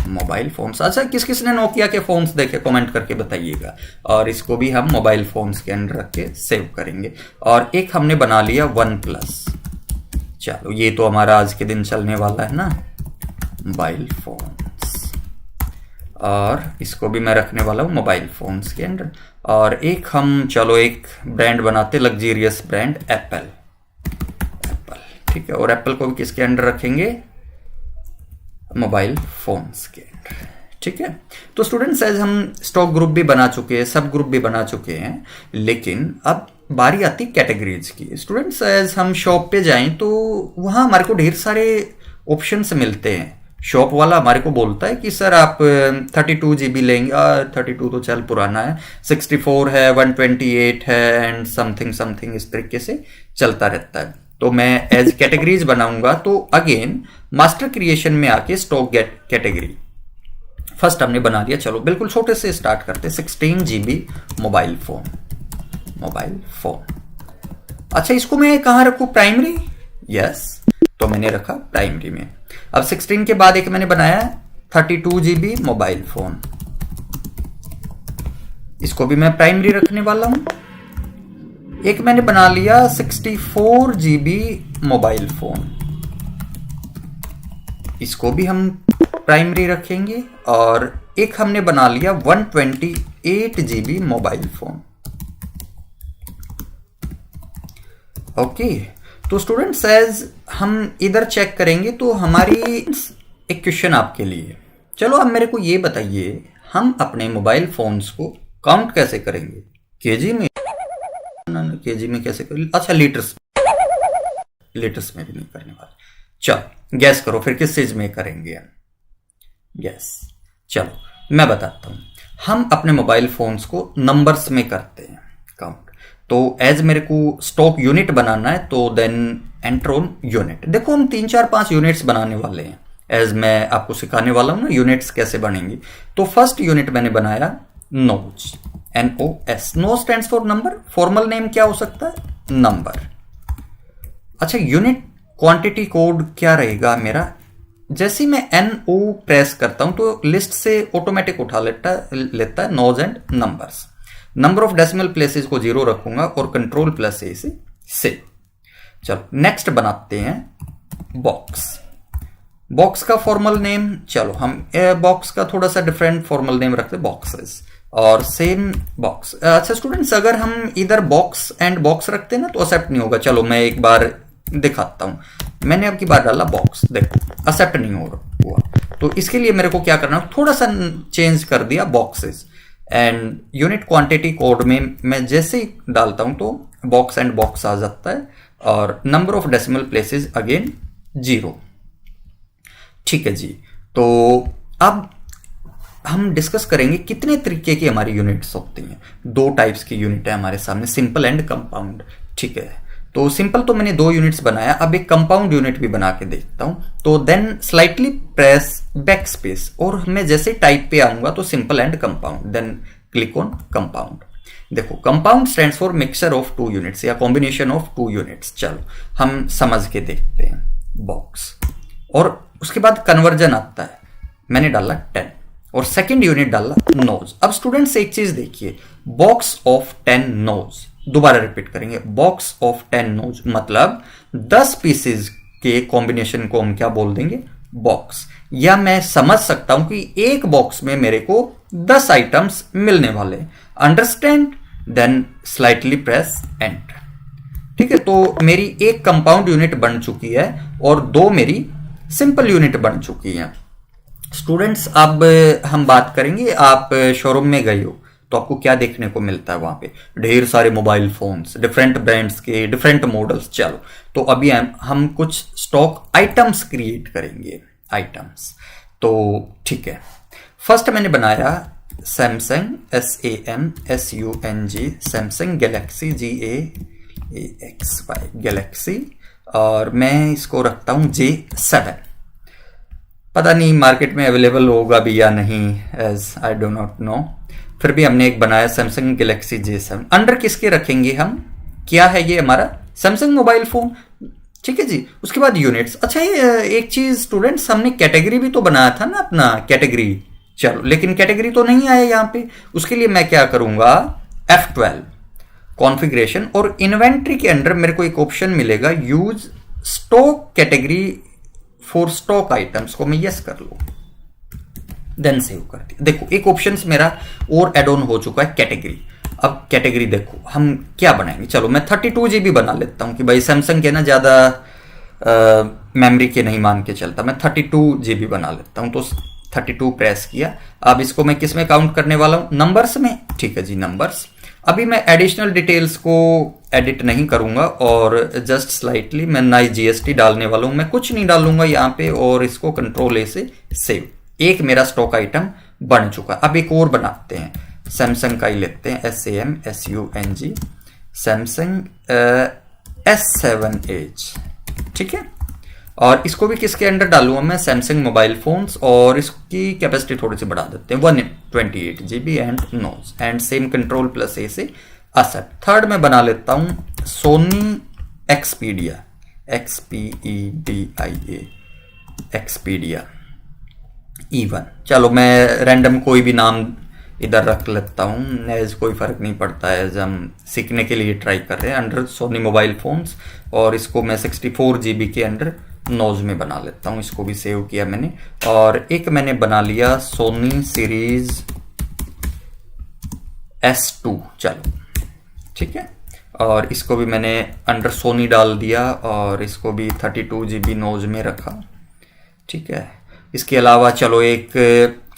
Mobile phones. अच्छा, किस किस ने नोकिया के फोन्स देखे कमेंट करके बताइएगा। और इसको भी हम मोबाइल फोन्स के अंदर रख के सेव करेंगे। और एक हमने बना लिया OnePlus। चलो ये तो हमारा आज के दिन चलने वाला है ना, मोबाइल फोन्स, और इसको भी मैं रखने वाला हूँ मोबाइल फोन्स के अंदर। और एक हम चलो एक ब्रांड बनाते, लग्जरियस ब्रांड एप्पल, ठीक है। और एप्पल को भी किसके अंदर रखेंगे? मोबाइल फोन्स के अंदर, ठीक है। तो स्टूडेंट्स एज हम स्टॉक ग्रुप भी बना चुके हैं, सब ग्रुप भी बना चुके हैं, लेकिन अब बारी आती कैटेगरीज की। स्टूडेंट्स एज हम शॉप पे जाएं तो वहाँ हमारे को ढेर सारे ऑप्शंस मिलते हैं। शॉप वाला हमारे को बोलता है कि सर आप 32 GB लेंगे, 32 तो चल पुराना है, 64 है, 128 है एंड समथिंग इस तरीके से चलता रहता है। तो मैं एज कैटेगरीज बनाऊंगा, तो अगेन मास्टर क्रिएशन में आके स्टॉक कैटेगरी, फर्स्ट हमने बना दिया, चलो बिल्कुल छोटे से स्टार्ट करते, 16 GB मोबाइल फोन। अच्छा, इसको मैं कहाँ रखूँ, प्राइमरी? यस, तो मैंने रखा प्राइमरी में। अब 16 के बाद एक मैंने बनाया 32 GB मोबाइल फोन, इसको भी मैं प्राइमरी रखने वाला हूं। एक मैंने बना लिया 64 GB मोबाइल फोन, इसको भी हम प्राइमरी रखेंगे। और एक हमने बना लिया 128 GB मोबाइल फोन। ओके, तो स्टूडेंट्स एज हम इधर चेक करेंगे तो हमारी एक क्वेश्चन आपके लिए। चलो अब मेरे को ये बताइए, हम अपने मोबाइल फोन्स को काउंट कैसे करेंगे? केजी में? केजी में कैसे करेंगे? अच्छा, लीटर्स में भी नहीं करने वाले। चलो गैस करो फिर किस चीज में करेंगे हम गैस। चलो मैं बताता हूं, हम अपने मोबाइल फोन्स को नंबर्स में करते हैं काउंट। तो एज मेरे को स्टॉक यूनिट बनाना है, तो देन एंटर ऑन यूनिट। देखो हम 3 4 5 यूनिट्स बनाने वाले हैं, एज मैं आपको सिखाने वाला हूं ना यूनिट्स कैसे बनेंगी। तो फर्स्ट यूनिट मैंने बनाया nos, NOS। No stands for number, formal name क्या हो सकता है? नंबर। अच्छा, यूनिट क्वांटिटी कोड क्या रहेगा मेरा? जैसे मैं NO प्रेस करता हूं तो लिस्ट से ऑटोमेटिक उठा लेता है nos and numbers. Number of decimal places को 0 रखूंगा और कंट्रोल प्लस ए से सेव। चलो नेक्स्ट बनाते हैं बॉक्स। बॉक्स का फॉर्मल नेम, चलो हम बॉक्स का थोड़ा सा डिफरेंट फॉर्मल नेम रखते हैं, बॉक्सेस। और सेम बॉक्स। अच्छा स्टूडेंट्स, अगर हम इधर बॉक्स एंड बॉक्स रखते हैं ना तो एक्सेप्ट नहीं होगा। चलो मैं एक बार दिखाता हूं। मैंने अब की बार डाला बॉक्स, देखो एक्सेप्ट नहीं हुआ। तो इसके लिए मेरे को क्या करना है, थोड़ा सा चेंज कर दिया boxes. And unit quantity code में मैं जैसे ही डालता हूं तो बॉक्स एंड बॉक्स आ जाता है, और number of decimal places again 0। ठीक है जी, तो अब हम डिस्कस करेंगे कितने तरीके की हमारी यूनिट्स होती हैं। 2 टाइप्स की यूनिट है हमारे सामने, सिंपल एंड कंपाउंड। ठीक है, तो सिंपल तो मैंने 2 यूनिट्स बनाया, अब एक कंपाउंड यूनिट भी बना के देखता हूं। तो then slightly press back space, और मैं जैसे टाइप पे आऊंगा तो simple and compound, then click on compound. देखो compound stands for mixture of 2 units या कॉम्बिनेशन ऑफ 2 यूनिट्स। चलो हम समझ के देखते हैं। बॉक्स, और उसके बाद कन्वर्जन आता है, मैंने डाला 10 और सेकंड यूनिट डाला नोज। अब स्टूडेंट्स एक चीज देखिए, बॉक्स ऑफ 10 नोज, दोबारा रिपीट करेंगे, बॉक्स ऑफ 10 नोज मतलब 10 पीसेज के कॉम्बिनेशन को हम क्या बोल देंगे, बॉक्स। या मैं समझ सकता हूं कि एक बॉक्स में मेरे को 10 आइटम्स मिलने वाले। Understand? Then slightly press enter. ठीक है, तो मेरी एक कंपाउंड यूनिट बन चुकी है और 2 मेरी सिंपल यूनिट बन चुकी है। स्टूडेंट्स अब हम बात करेंगे, आप शोरूम में गए हो तो आपको क्या देखने को मिलता है, वहां पे ढेर सारे मोबाइल फोन्स, डिफरेंट ब्रांड्स के, डिफरेंट मॉडल्स। चलो तो अभी हम कुछ स्टॉक आइटम्स क्रिएट करेंगे, आइटम्स। तो ठीक है, फर्स्ट मैंने बनाया Samsung SAMSUNG, Samsung Galaxy GALAXY, Galaxy, और मैं इसको रखता हूं J7। पता नहीं मार्केट में अवेलेबल होगा भी या नहीं, as I do not know. फिर भी हमने एक बनाया सैमसंग गैलेक्सी J7। अंडर किसके रखेंगे हम, क्या है ये हमारा सैमसंग मोबाइल फोन। ठीक है जी, उसके बाद यूनिट्स। अच्छा ये एक चीज स्टूडेंट्स, हमने कैटेगरी भी तो बनाया था ना अपना, कैटेगरी। चलो लेकिन कैटेगरी तो नहीं आया यहाँ पे, उसके लिए मैं क्या करूंगा, F12 कॉन्फ़िगरेशन, और इन्वेंट्री के अंडर मेरे को एक ऑप्शन मिलेगा, use stock category for stock items, को मैं यस कर लूं, देन सेव कर दिया। देखो एक ऑप्शन मेरा और एड ऑन हो चुका है, कैटेगरी। अब कैटेगरी देखो हम क्या बनाएंगे, चलो मैं 32 GB बना लेता हूं कि भाई सैमसंग के ना ज्यादा मेमोरी के नहीं मान के चलता, मैं 32 GB बना लेता हूं। तो 32 प्रेस किया। अब इसको मैं किस में काउंट करने वाला हूं, नंबर्स में। ठीक है जी, नंबर्स। अभी मैं एडिशनल डिटेल्स को एडिट नहीं करूंगा, और जस्ट स्लाइटली मैं नई GST डालने वाला हूं, मैं कुछ नहीं डालूंगा यहाँ पे, और इसको कंट्रोल A से सेव। एक मेरा स्टॉक आइटम बन चुका। अब एक और बनाते हैं, सैमसंग का ही लेते हैं, SAMSUNG, सैमसंग S7H। ठीक है, और इसको भी किसके अंडर डालूंगा मैं, सैमसंग मोबाइल फोन्स, और इसकी कैपेसिटी थोड़ी सी बढ़ा देते हैं 128 GB एंड नोज and same control plus A से असट। थर्ड मैं बना लेता हूं Soni Expedia, XPEDIA, Expedia E1। चलो मैं रैंडम कोई भी नाम इधर रख लेता हूँ, एज कोई फ़र्क नहीं पड़ता है, एज हम सीखने के लिए ट्राई कर रहे हैं अंडर सोनी मोबाइल फोन्स। और इसको मैं 64 GB के अंडर नोज में बना लेता हूँ, इसको भी सेव किया मैंने। और एक मैंने बना लिया सोनी सीरीज S2, चलो ठीक है। और इसको भी मैंने अंडर सोनी डाल दिया और इसको भी 32 GB नोज में रखा, ठीक है। इसके अलावा चलो एक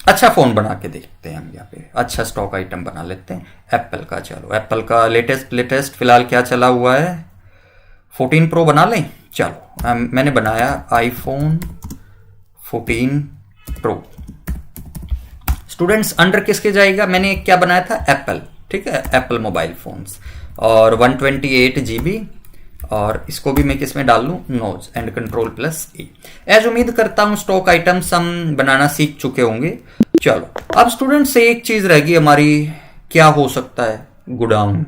अच्छा फ़ोन बना के देखते हैं हम, यहाँ पे अच्छा स्टॉक आइटम बना लेते हैं एप्पल का। चलो एप्पल का लेटेस्ट फिलहाल क्या चला हुआ है, 14 प्रो बना लें। चलो मैंने बनाया iPhone 14 प्रो। स्टूडेंट्स अंडर किसके जाएगा, मैंने क्या बनाया था, एप्पल, ठीक है, एप्पल मोबाइल फोन्स, और 128 GB। और इसको भी मैं किस में डाल लूँ, nos and control plus A. As उम्मीद करता हूँ स्टॉक आइटम्स हम बनाना सीख चुके होंगे। चलो अब स्टूडेंट से एक चीज रहेगी हमारी, क्या हो सकता है, गोडाउन।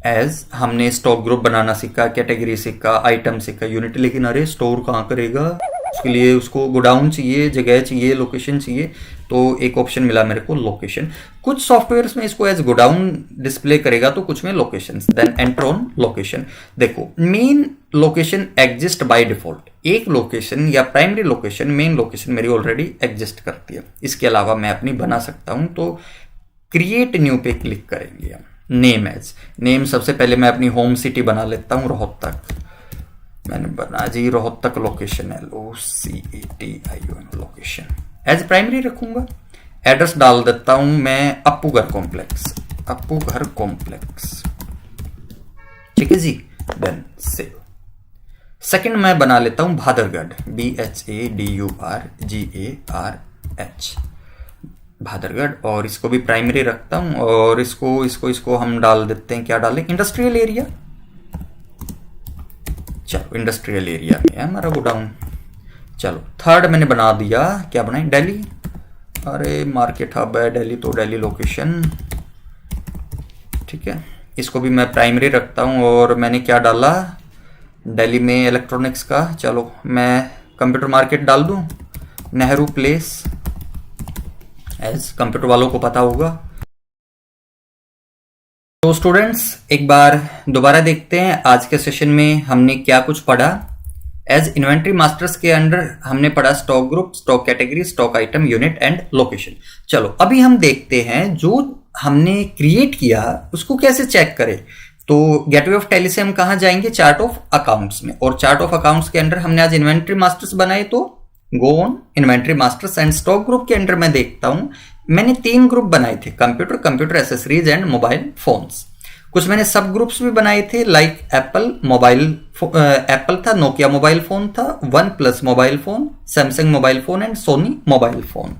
एज हमने स्टॉक ग्रुप बनाना सीखा, कैटेगरी सीखा, आइटम सीखा, यूनिट, लेकिन अरे स्टोर कहाँ करेगा, उसके लिए उसको गोडाउन चाहिए, जगह चाहिए, लोकेशन चाहिए। तो एक ऑप्शन मिला मेरे को, लोकेशन। कुछ सॉफ्टवेयर्स में इसको एज गोडाउन डिस्प्ले करेगा तो कुछ में location. Then enter on location. देखो main location exist by default, एक लोकेशन या प्राइमरी लोकेशन, मेन लोकेशन मेरी ऑलरेडी एग्जिस्ट करती है। इसके अलावा मैं अपनी बना सकता हूं, तो क्रिएट न्यू पे क्लिक करेंगे हम। नेम एज, नेम सबसे पहले मैं अपनी होम सिटी बना लेता हूं, रोहतक। मैंने बना जी Rohtak location, LOCATION location as primary रखूंगा। एड्रेस डाल देता हूं मैं अप्पू घर कॉम्प्लेक्स, अप्पू घर कॉम्प्लेक्स, ठीक है जी। Then save. सेकंड मैं बना लेता हूं भादरगढ़, BHADURGARH, भादरगढ़, और इसको भी प्राइमरी रखता हूं। और इसको हम डाल देते हैं, क्या डालें, इंडस्ट्रियल एरिया। चलो इंडस्ट्रियल एरिया में है हमारा गोडाउन। चलो थर्ड मैंने बना दिया, क्या बनाए, दिल्ली। अरे मार्केट हब है दिल्ली, तो दिल्ली लोकेशन, ठीक है। इसको भी मैं प्राइमरी रखता हूँ। और मैंने क्या डाला, दिल्ली में इलेक्ट्रॉनिक्स का, चलो मैं कंप्यूटर मार्केट डाल दूँ, नेहरू प्लेस, एज कंप्यूटर वालों को पता होगा। तो स्टूडेंट्स एक बार दोबारा देखते हैं आज के सेशन में हमने क्या कुछ पढ़ा। एज इन्वेंट्री मास्टर्स के अंडर हमने पढ़ा stock group, stock category, stock item, unit and location. चलो अभी हम देखते हैं जो हमने क्रिएट किया उसको कैसे चेक करें। तो गेटवे ऑफ टैली से हम कहाँ जाएंगे, चार्ट ऑफ अकाउंट्स में। और चार्ट ऑफ अकाउंट्स के अंडर हमने आज इन्वेंट्री मास्टर्स बनाए, तो go on inventory masters. And stock group के अंडर मैं देखता हूं मैंने 3 ग्रुप बनाए थे, computer, computer accessories and mobile phones. कुछ मैंने सब ग्रुप्स भी बनाए थे, लाइक एप्पल मोबाइल, एप्पल था, नोकिया मोबाइल फोन था, OnePlus mobile phone, Samsung mobile phone and Sony mobile phone.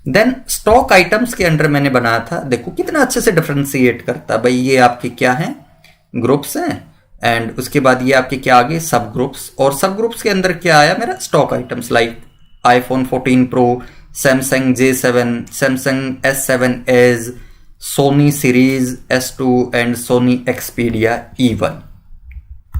Then stock items के अंडर मैंने बनाया था, देखो कितना अच्छे से डिफरेंशिएट करता भाई, ये आपके क्या हैं, ग्रुप्स हैं। एंड उसके बाद ये आपके क्या आगे, सब ग्रुप्स। और सब ग्रुप्स के अंदर क्या आया मेरा, stock items, like iPhone 14 Pro, Samsung J7, Samsung S7 as, Sony series S2 and Sony Xperia E1।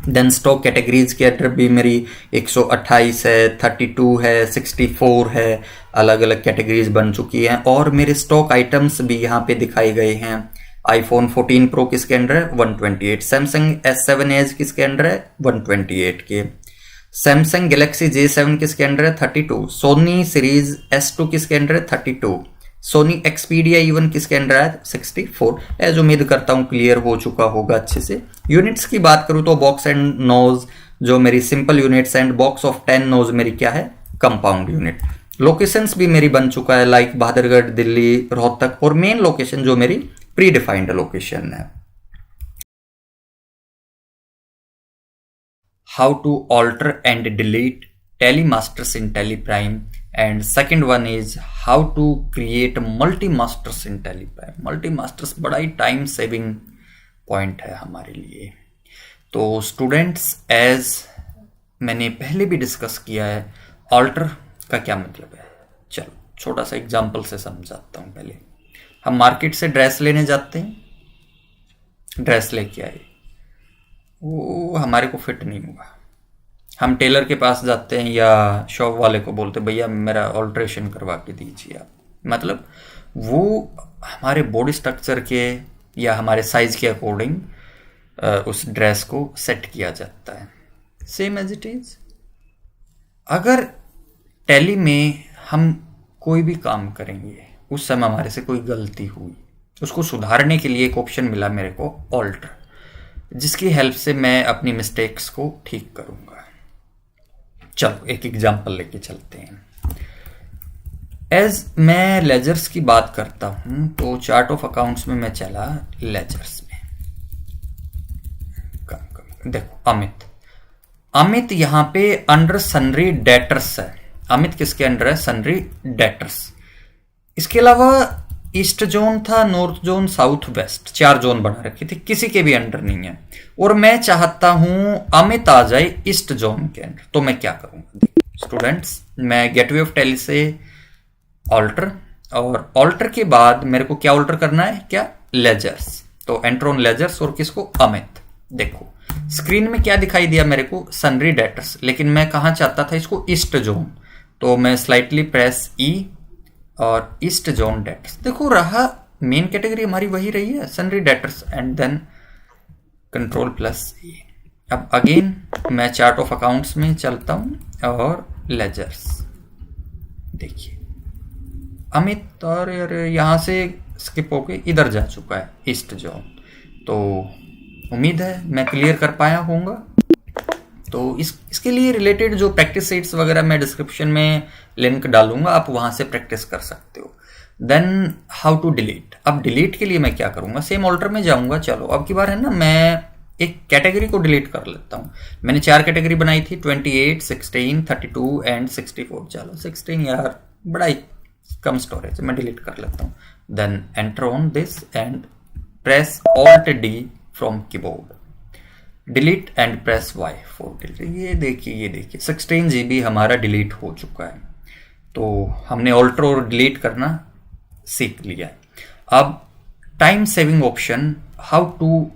Then stock categories के अंदर भी मेरी 128 है, 32 है, 64 है, अलग अलग कैटेगरीज बन चुकी हैं। और मेरे स्टॉक आइटम्स भी यहाँ पे दिखाए गए हैं। iPhone 14 Pro किसके अंडर है, 128। सैमसंग S7 एज किसके अंडर है, 128 के। सैमसंग गैलेक्सी J7 किसके अंडर है, 32। सोनी सीरीज S2 किसके अंडर है, 32। सोनी एक्सपीडिया E1 किसके अंडर है, 64। एज उम्मीद करता हूं क्लियर हो चुका होगा अच्छे से। यूनिट्स की बात करूं तो बॉक्स एंड नोज जो मेरी simple units, and box of 10 nos मेरी क्या है, कंपाउंड यूनिट। लोकेशंस भी मेरी बन चुका है, लाइक भादरगढ़, दिल्ली, रोहतक। और मेन लोकेशन जो मेरी प्री डिफाइंड लोकेशन है। How to alter and delete Tally masters in Tally prime. And second one is how to create multi masters in Tally prime. Multi masters बड़ा ही टाइम सेविंग पॉइंट है हमारे लिए। तो students as मैंने पहले भी डिस्कस किया है ऑल्टर का क्या मतलब है। चलो छोटा सा एग्जांपल से समझाता हूँ। पहले हम मार्केट से ड्रेस लेने जाते हैं, ड्रेस लेके आए, वो हमारे को फिट नहीं हुआ, हम टेलर के पास जाते हैं या शॉप वाले को बोलते भैया मेरा ऑल्ट्रेशन करवा के दीजिए आप। मतलब वो हमारे बॉडी स्ट्रक्चर के या हमारे साइज के अकॉर्डिंग उस ड्रेस को सेट किया जाता है। सेम एज इट इज, अगर टैली में हम कोई भी काम करेंगे, उस समय हमारे से कोई गलती हुई, उसको सुधारने के लिए एक ऑप्शन मिला मेरे को ऑल्टर, जिसकी हेल्प से मैं अपनी मिस्टेक्स को ठीक करूंगा। चलो एक एग्जांपल लेके चलते हैं। एज मैं लेजर्स की बात करता हूं तो चार्ट ऑफ अकाउंट्स में मैं चला लेजर्स में। देखो अमित यहां पे अंडर सनरी डेटर्स है। अमित किसके अंडर है? Sundry debtors. इसके अलावा ईस्ट जोन था, north zone, south west, 4 zone बना रखे थे, किसी के भी अंडर नहीं है। और मैं चाहता हूं अमित आ जाए ईस्ट जोन के अंडर, तो मैं क्या करूंगा स्टूडेंट्स? मैं गेटवे ऑफ टैली से ऑल्टर, और ऑल्टर के बाद मेरे को क्या ऑल्टर करना है? क्या? लेजर्स। तो एंटर ऑन लेजर्स और किसको? अमित। देखो स्क्रीन में क्या दिखाई दिया मेरे को? सनरी डेटर्स, लेकिन मैं कहां चाहता था इसको? East zone. तो मैं स्लाइटली प्रेस ई और ईस्ट जोन डेटर्स। देखो रहा, मेन कैटेगरी हमारी वही रही है, sundry debtors, and then control plus E. अब अगेन मैं चार्ट ऑफ अकाउंट्स में चलता हूं और लेजर्स। देखिए अमित और यहां से स्किप होके इधर जा चुका है ईस्ट जोन। तो उम्मीद है मैं क्लियर कर पाया होऊंगा। तो इसके लिए रिलेटेड जो प्रैक्टिस सेट्स वगैरह मैं डिस्क्रिप्शन में लिंक डालूंगा, आप वहां से प्रैक्टिस कर सकते हो। Then how to delete. अब डिलीट के लिए मैं क्या करूंगा? सेम ऑल्टर में जाऊंगा। चलो अब की बार है ना, मैं एक कैटेगरी को डिलीट कर लेता हूं। मैंने 4 कैटेगरी बनाई थी, 28, 16, 32 एंड 64। चलो 16 यार बड़ा ही कम स्टोरेज, मैं डिलीट कर लेता हूं। Then enter on this and press alt D from keyboard, delete and press Y for delete. ये देखिए 16 GB हमारा डिलीट हो चुका है। तो हमने ऑल्टर और डिलीट करना सीख लिया है। अब time saving option, how to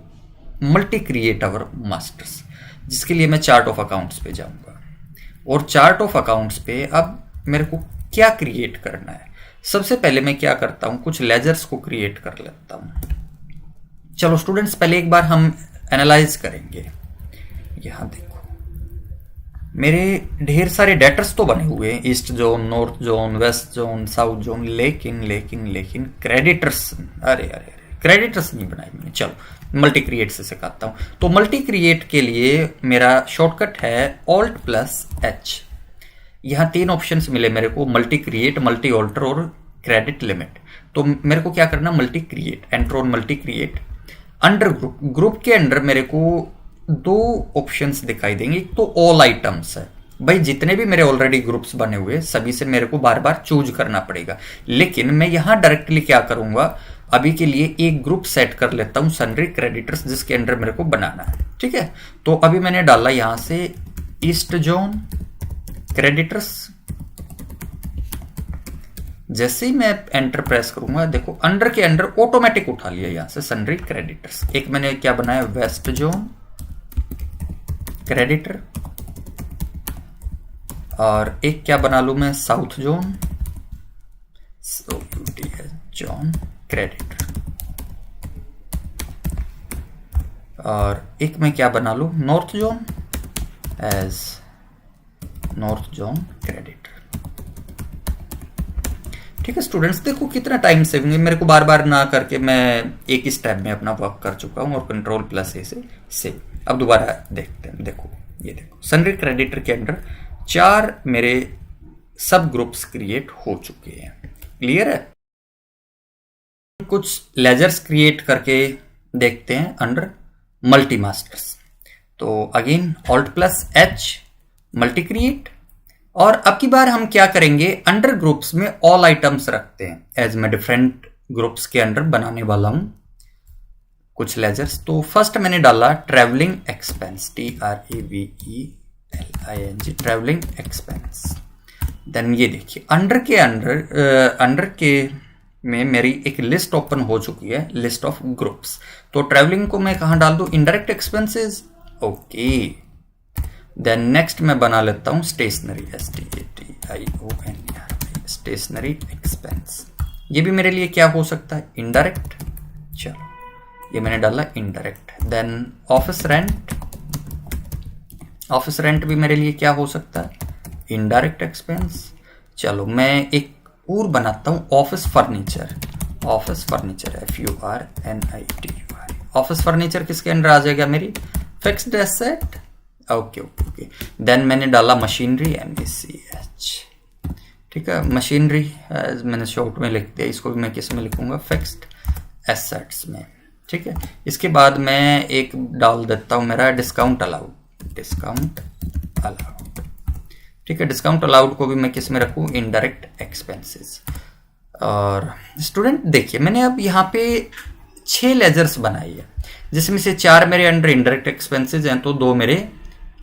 multi create our masters, जिसके लिए मैं चार्ट ऑफ अकाउंट्स पे जाऊंगा। और चार्ट ऑफ अकाउंट्स पे अब मेरे को क्या क्रिएट करना है? सबसे पहले मैं क्या करता हूं? कुछ लेजर्स को क्रिएट कर लेता हूं। चलो स्टूडेंट्स पहले एक बार हम एनालाइज करेंगे। यहां देखो मेरे ढेर सारे डेटर्स तो बने हुए हैं, east zone, north zone, west zone, south zone, लेकिन क्रेडिटर्स, अरे क्रेडिटर्स नहीं बनाए मैंने। चलो मल्टी क्रिएट से सिखाता हूं। तो मल्टी क्रिएट के लिए मेरा शॉर्टकट है ऑल्ट प्लस एच। यहां 3 ऑप्शंस मिले मेरे को, मल्टी क्रिएट, मल्टी ऑल्टर और क्रेडिट लिमिट। तो मेरे को क्या करना? Multi create, enter on multi create. Under group के अंडर मेरे को 2 ऑप्शंस दिखाई देंगे। एक तो ऑल आइटम्स है, भाई जितने भी मेरे ऑलरेडी ग्रुप्स बने हुए सभी से मेरे को बार बार चूज करना पड़ेगा। लेकिन मैं यहां डायरेक्टली क्या करूंगा, अभी के लिए एक ग्रुप सेट कर लेता हूं सनरी क्रेडिटर्स, जिसके अंडर मेरे को बनाना है। ठीक है, तो अभी मैंने डाला यहां से ईस्ट जोन क्रेडिटर्स। जैसे ही मैं एंटर प्रेस करूंगा, देखो अंडर के अंडर ऑटोमेटिक उठा लिया यहां से सनरी क्रेडिटर्स। एक मैंने क्या बनाया? वेस्ट जोन क्रेडिटर, और एक क्या बना लू मैं? साउथ जोन जोन क्रेडिटर, और एक मैं क्या बना लू? North zone as north zone creditor. ठीक है स्टूडेंट्स, देखो कितना टाइम सेविंग है। मेरे को बार बार ना करके मैं एक ही स्टेप में अपना वर्क कर चुका हूं, और कंट्रोल प्लस ए से सेव। अब दोबारा देखते हैं। देखो ये देखो सनरी क्रेडिटर के अंडर 4 मेरे सब ग्रुप्स क्रिएट हो चुके हैं। क्लियर है? कुछ लेजर्स क्रिएट करके देखते हैं अंडर मल्टी मास्टर्स। तो again alt plus H, multi create. और अब की बार हम क्या करेंगे? अंडर ग्रुप्स में ऑल आइटम्स रखते हैं, एज मैं डिफरेंट ग्रुप्स के अंडर बनाने वाला हूं कुछ लेजर्स। तो फर्स्ट मैंने डाला travelling expense, TRAVEL, ING travelling expense. Then ये देखिए अंडर के में मेरी एक लिस्ट ओपन हो चुकी है, लिस्ट ऑफ ग्रुप्स। तो ट्रैवलिंग को मैं कहाँ डाल दूँ, indirect expenses. Okay, then next मैं बना लेता हूँ स्टेशनरी, STATIONERY स्टेशनरी एक्सपेंस। ये भी मेरे लिए क्या हो सकता है, इनडायरेक्ट। चलो ये मैंने डाला इनडायरेक्ट। देन ऑफिस रेंट भी मेरे लिए क्या हो सकता है, इनडायरेक्ट एक्सपेंस। चलो मैं एक और बनाता हूँ office furniture, FURNITUR। Office furniture किसके अंडर आ जाएगा, मेरी फिक्स्ड एसेट। ओके। देन मैंने डाला मशीनरी, MECH। ठीक है, मशीनरी मैंने शॉर्ट में लिख दिया, इसको भी मैं किस में लिखूंगा, फिक्स्ड एसेट्स में। ठीक है, इसके बाद मैं एक डाल देता हूँ मेरा डिस्काउंट अलाउड। ठीक है, डिस्काउंट अलाउड को भी मैं किस में रखूँ, इनडायरेक्ट एक्सपेंसेस। और स्टूडेंट देखिए मैंने अब यहाँ पे 6 लेजर्स बनाई है, जिसमें से 4 मेरे अंडर इनडायरेक्ट एक्सपेंसेस हैं, तो 2 मेरे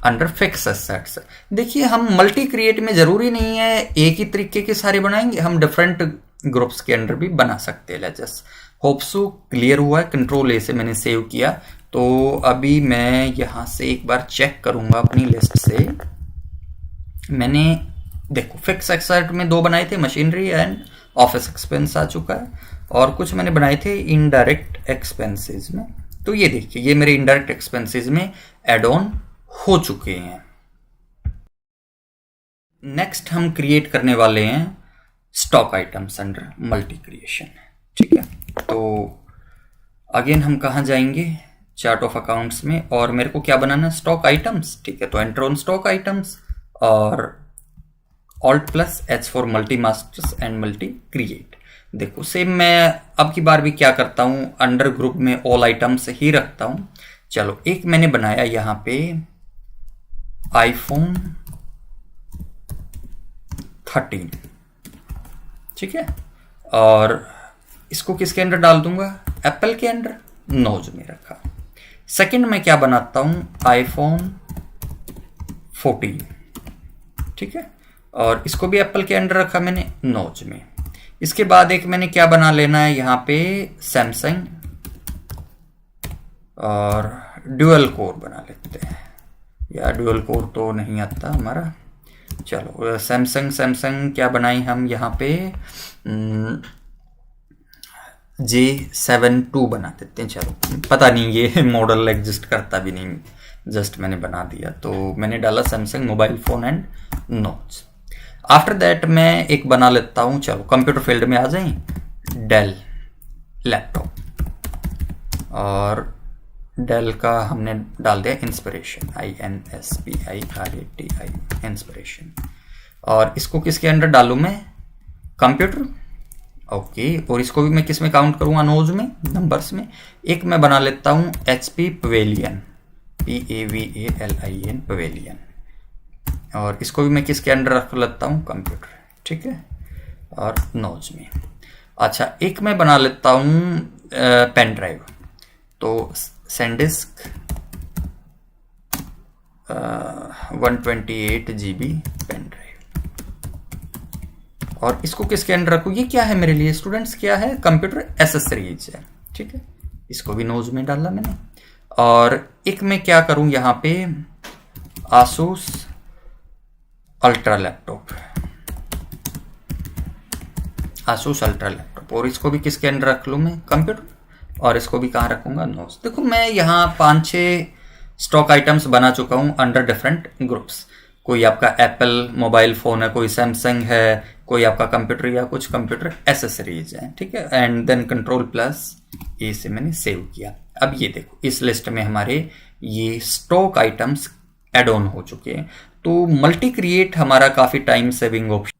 अंडर फिक्स एसेट्स। देखिए हम मल्टी क्रिएट में जरूरी नहीं है एक ही तरीके के सारे बनाएंगे, हम डिफरेंट ग्रुप्स के अंडर भी बना सकते हैं लेजर्स। होप्सो क्लियर हुआ है, कंट्रोल A से मैंने सेव किया। तो अभी मैं यहाँ से एक बार चेक करूंगा अपनी लिस्ट से। मैंने देखो फिक्स एसेट में 2 बनाए थे, मशीनरी एंड ऑफिस एक्सपेंस आ चुका है, और कुछ मैंने बनाए थे इनडायरेक्ट एक्सपेंसेस में। तो ये देखिए ये मेरे इनडायरेक्ट एक्सपेंसेस में एड ऑन हो चुके हैं। नेक्स्ट हम क्रिएट करने वाले हैं stock items under multi creation. ठीक है, तो अगेन हम कहाँ जाएंगे, चार्ट ऑफ अकाउंट्स में, और मेरे को क्या बनाना है, स्टॉक आइटम्स। ठीक है, तो एंटर ऑन स्टॉक आइटम्स और Alt+H for multi masters and multi create. देखो सेम मैं अब की बार भी क्या करता हूं, अंडर ग्रुप में ऑल आइटम्स ही रखता हूं। चलो एक मैंने बनाया यहां पे iPhone 13। ठीक है, और इसको किसके अंदर डाल दूंगा, एप्पल के अंदर, नोज में रखा। सेकंड में क्या बनाता हूं, iPhone 14। ठीक है, और इसको भी एप्पल के अंदर रखा मैंने, नोज में। इसके बाद एक मैंने क्या बना लेना है यहाँ पे, सैमसंग, और ड्यूअल कोर बना लेते हैं, या ड्यूअल कोर तो नहीं आता हमारा। चलो सैमसंग क्या बनाई हम यहाँ पे, J72 बना देते हैं। चलो पता नहीं ये मॉडल एग्जिस्ट करता भी नहीं, जस्ट मैंने बना दिया। तो मैंने डाला Samsung mobile phone and notes. After that मैं एक बना लेता हूं, चलो कंप्यूटर फील्ड में आ जाएं, डेल लैपटॉप, और डेल का हमने डाल दिया इंस्पिरेशन, INSPIRATI इंस्पिरेशन। और इसको किसके अंडर डालूं मैं, कंप्यूटर। ओके, और इसको भी मैं किस में काउंट करूंगा, नोज में, नंबर्स में। एक मैं बना लेता हूं HP पवेलियन, PAVALIN पवेलियन, और इसको भी मैं किसके अंडर रख लेता हूं, कंप्यूटर। ठीक है, और नोज में। अच्छा एक मैं बना लेता हूं पेन ड्राइव, तो सैनडिस्क 128 GB पेन ड्राइव, और इसको किसके अंडर रखूँ, ये क्या है मेरे लिए स्टूडेंट्स, क्या है, कंप्यूटर एसेसरीज है। ठीक है, इसको भी नोज में डाला मैंने। और एक मैं क्या करूं यहाँ पे, आसूस अल्ट्रा लैपटॉप, और इसको भी किसके अंडर रख लूँ मैं, कंप्यूटर, और इसको भी कहाँ रखूंगा, नोज। देखो मैं यहाँ 5-6 स्टॉक आइटम्स बना चुका हूँ अंडर डिफरेंट ग्रुप्स। कोई आपका एप्पल मोबाइल फोन है, कोई सैमसंग है, कोई आपका कंप्यूटर या कुछ कंप्यूटर एसेसरीज है। ठीक है, एंड देन Ctrl+A से मैंने सेव किया। अब ये देखो इस लिस्ट में हमारे ये स्टॉक आइटम्स एड ऑन हो चुके हैं। तो मल्टी क्रिएट हमारा काफी टाइम सेविंग ऑप्शन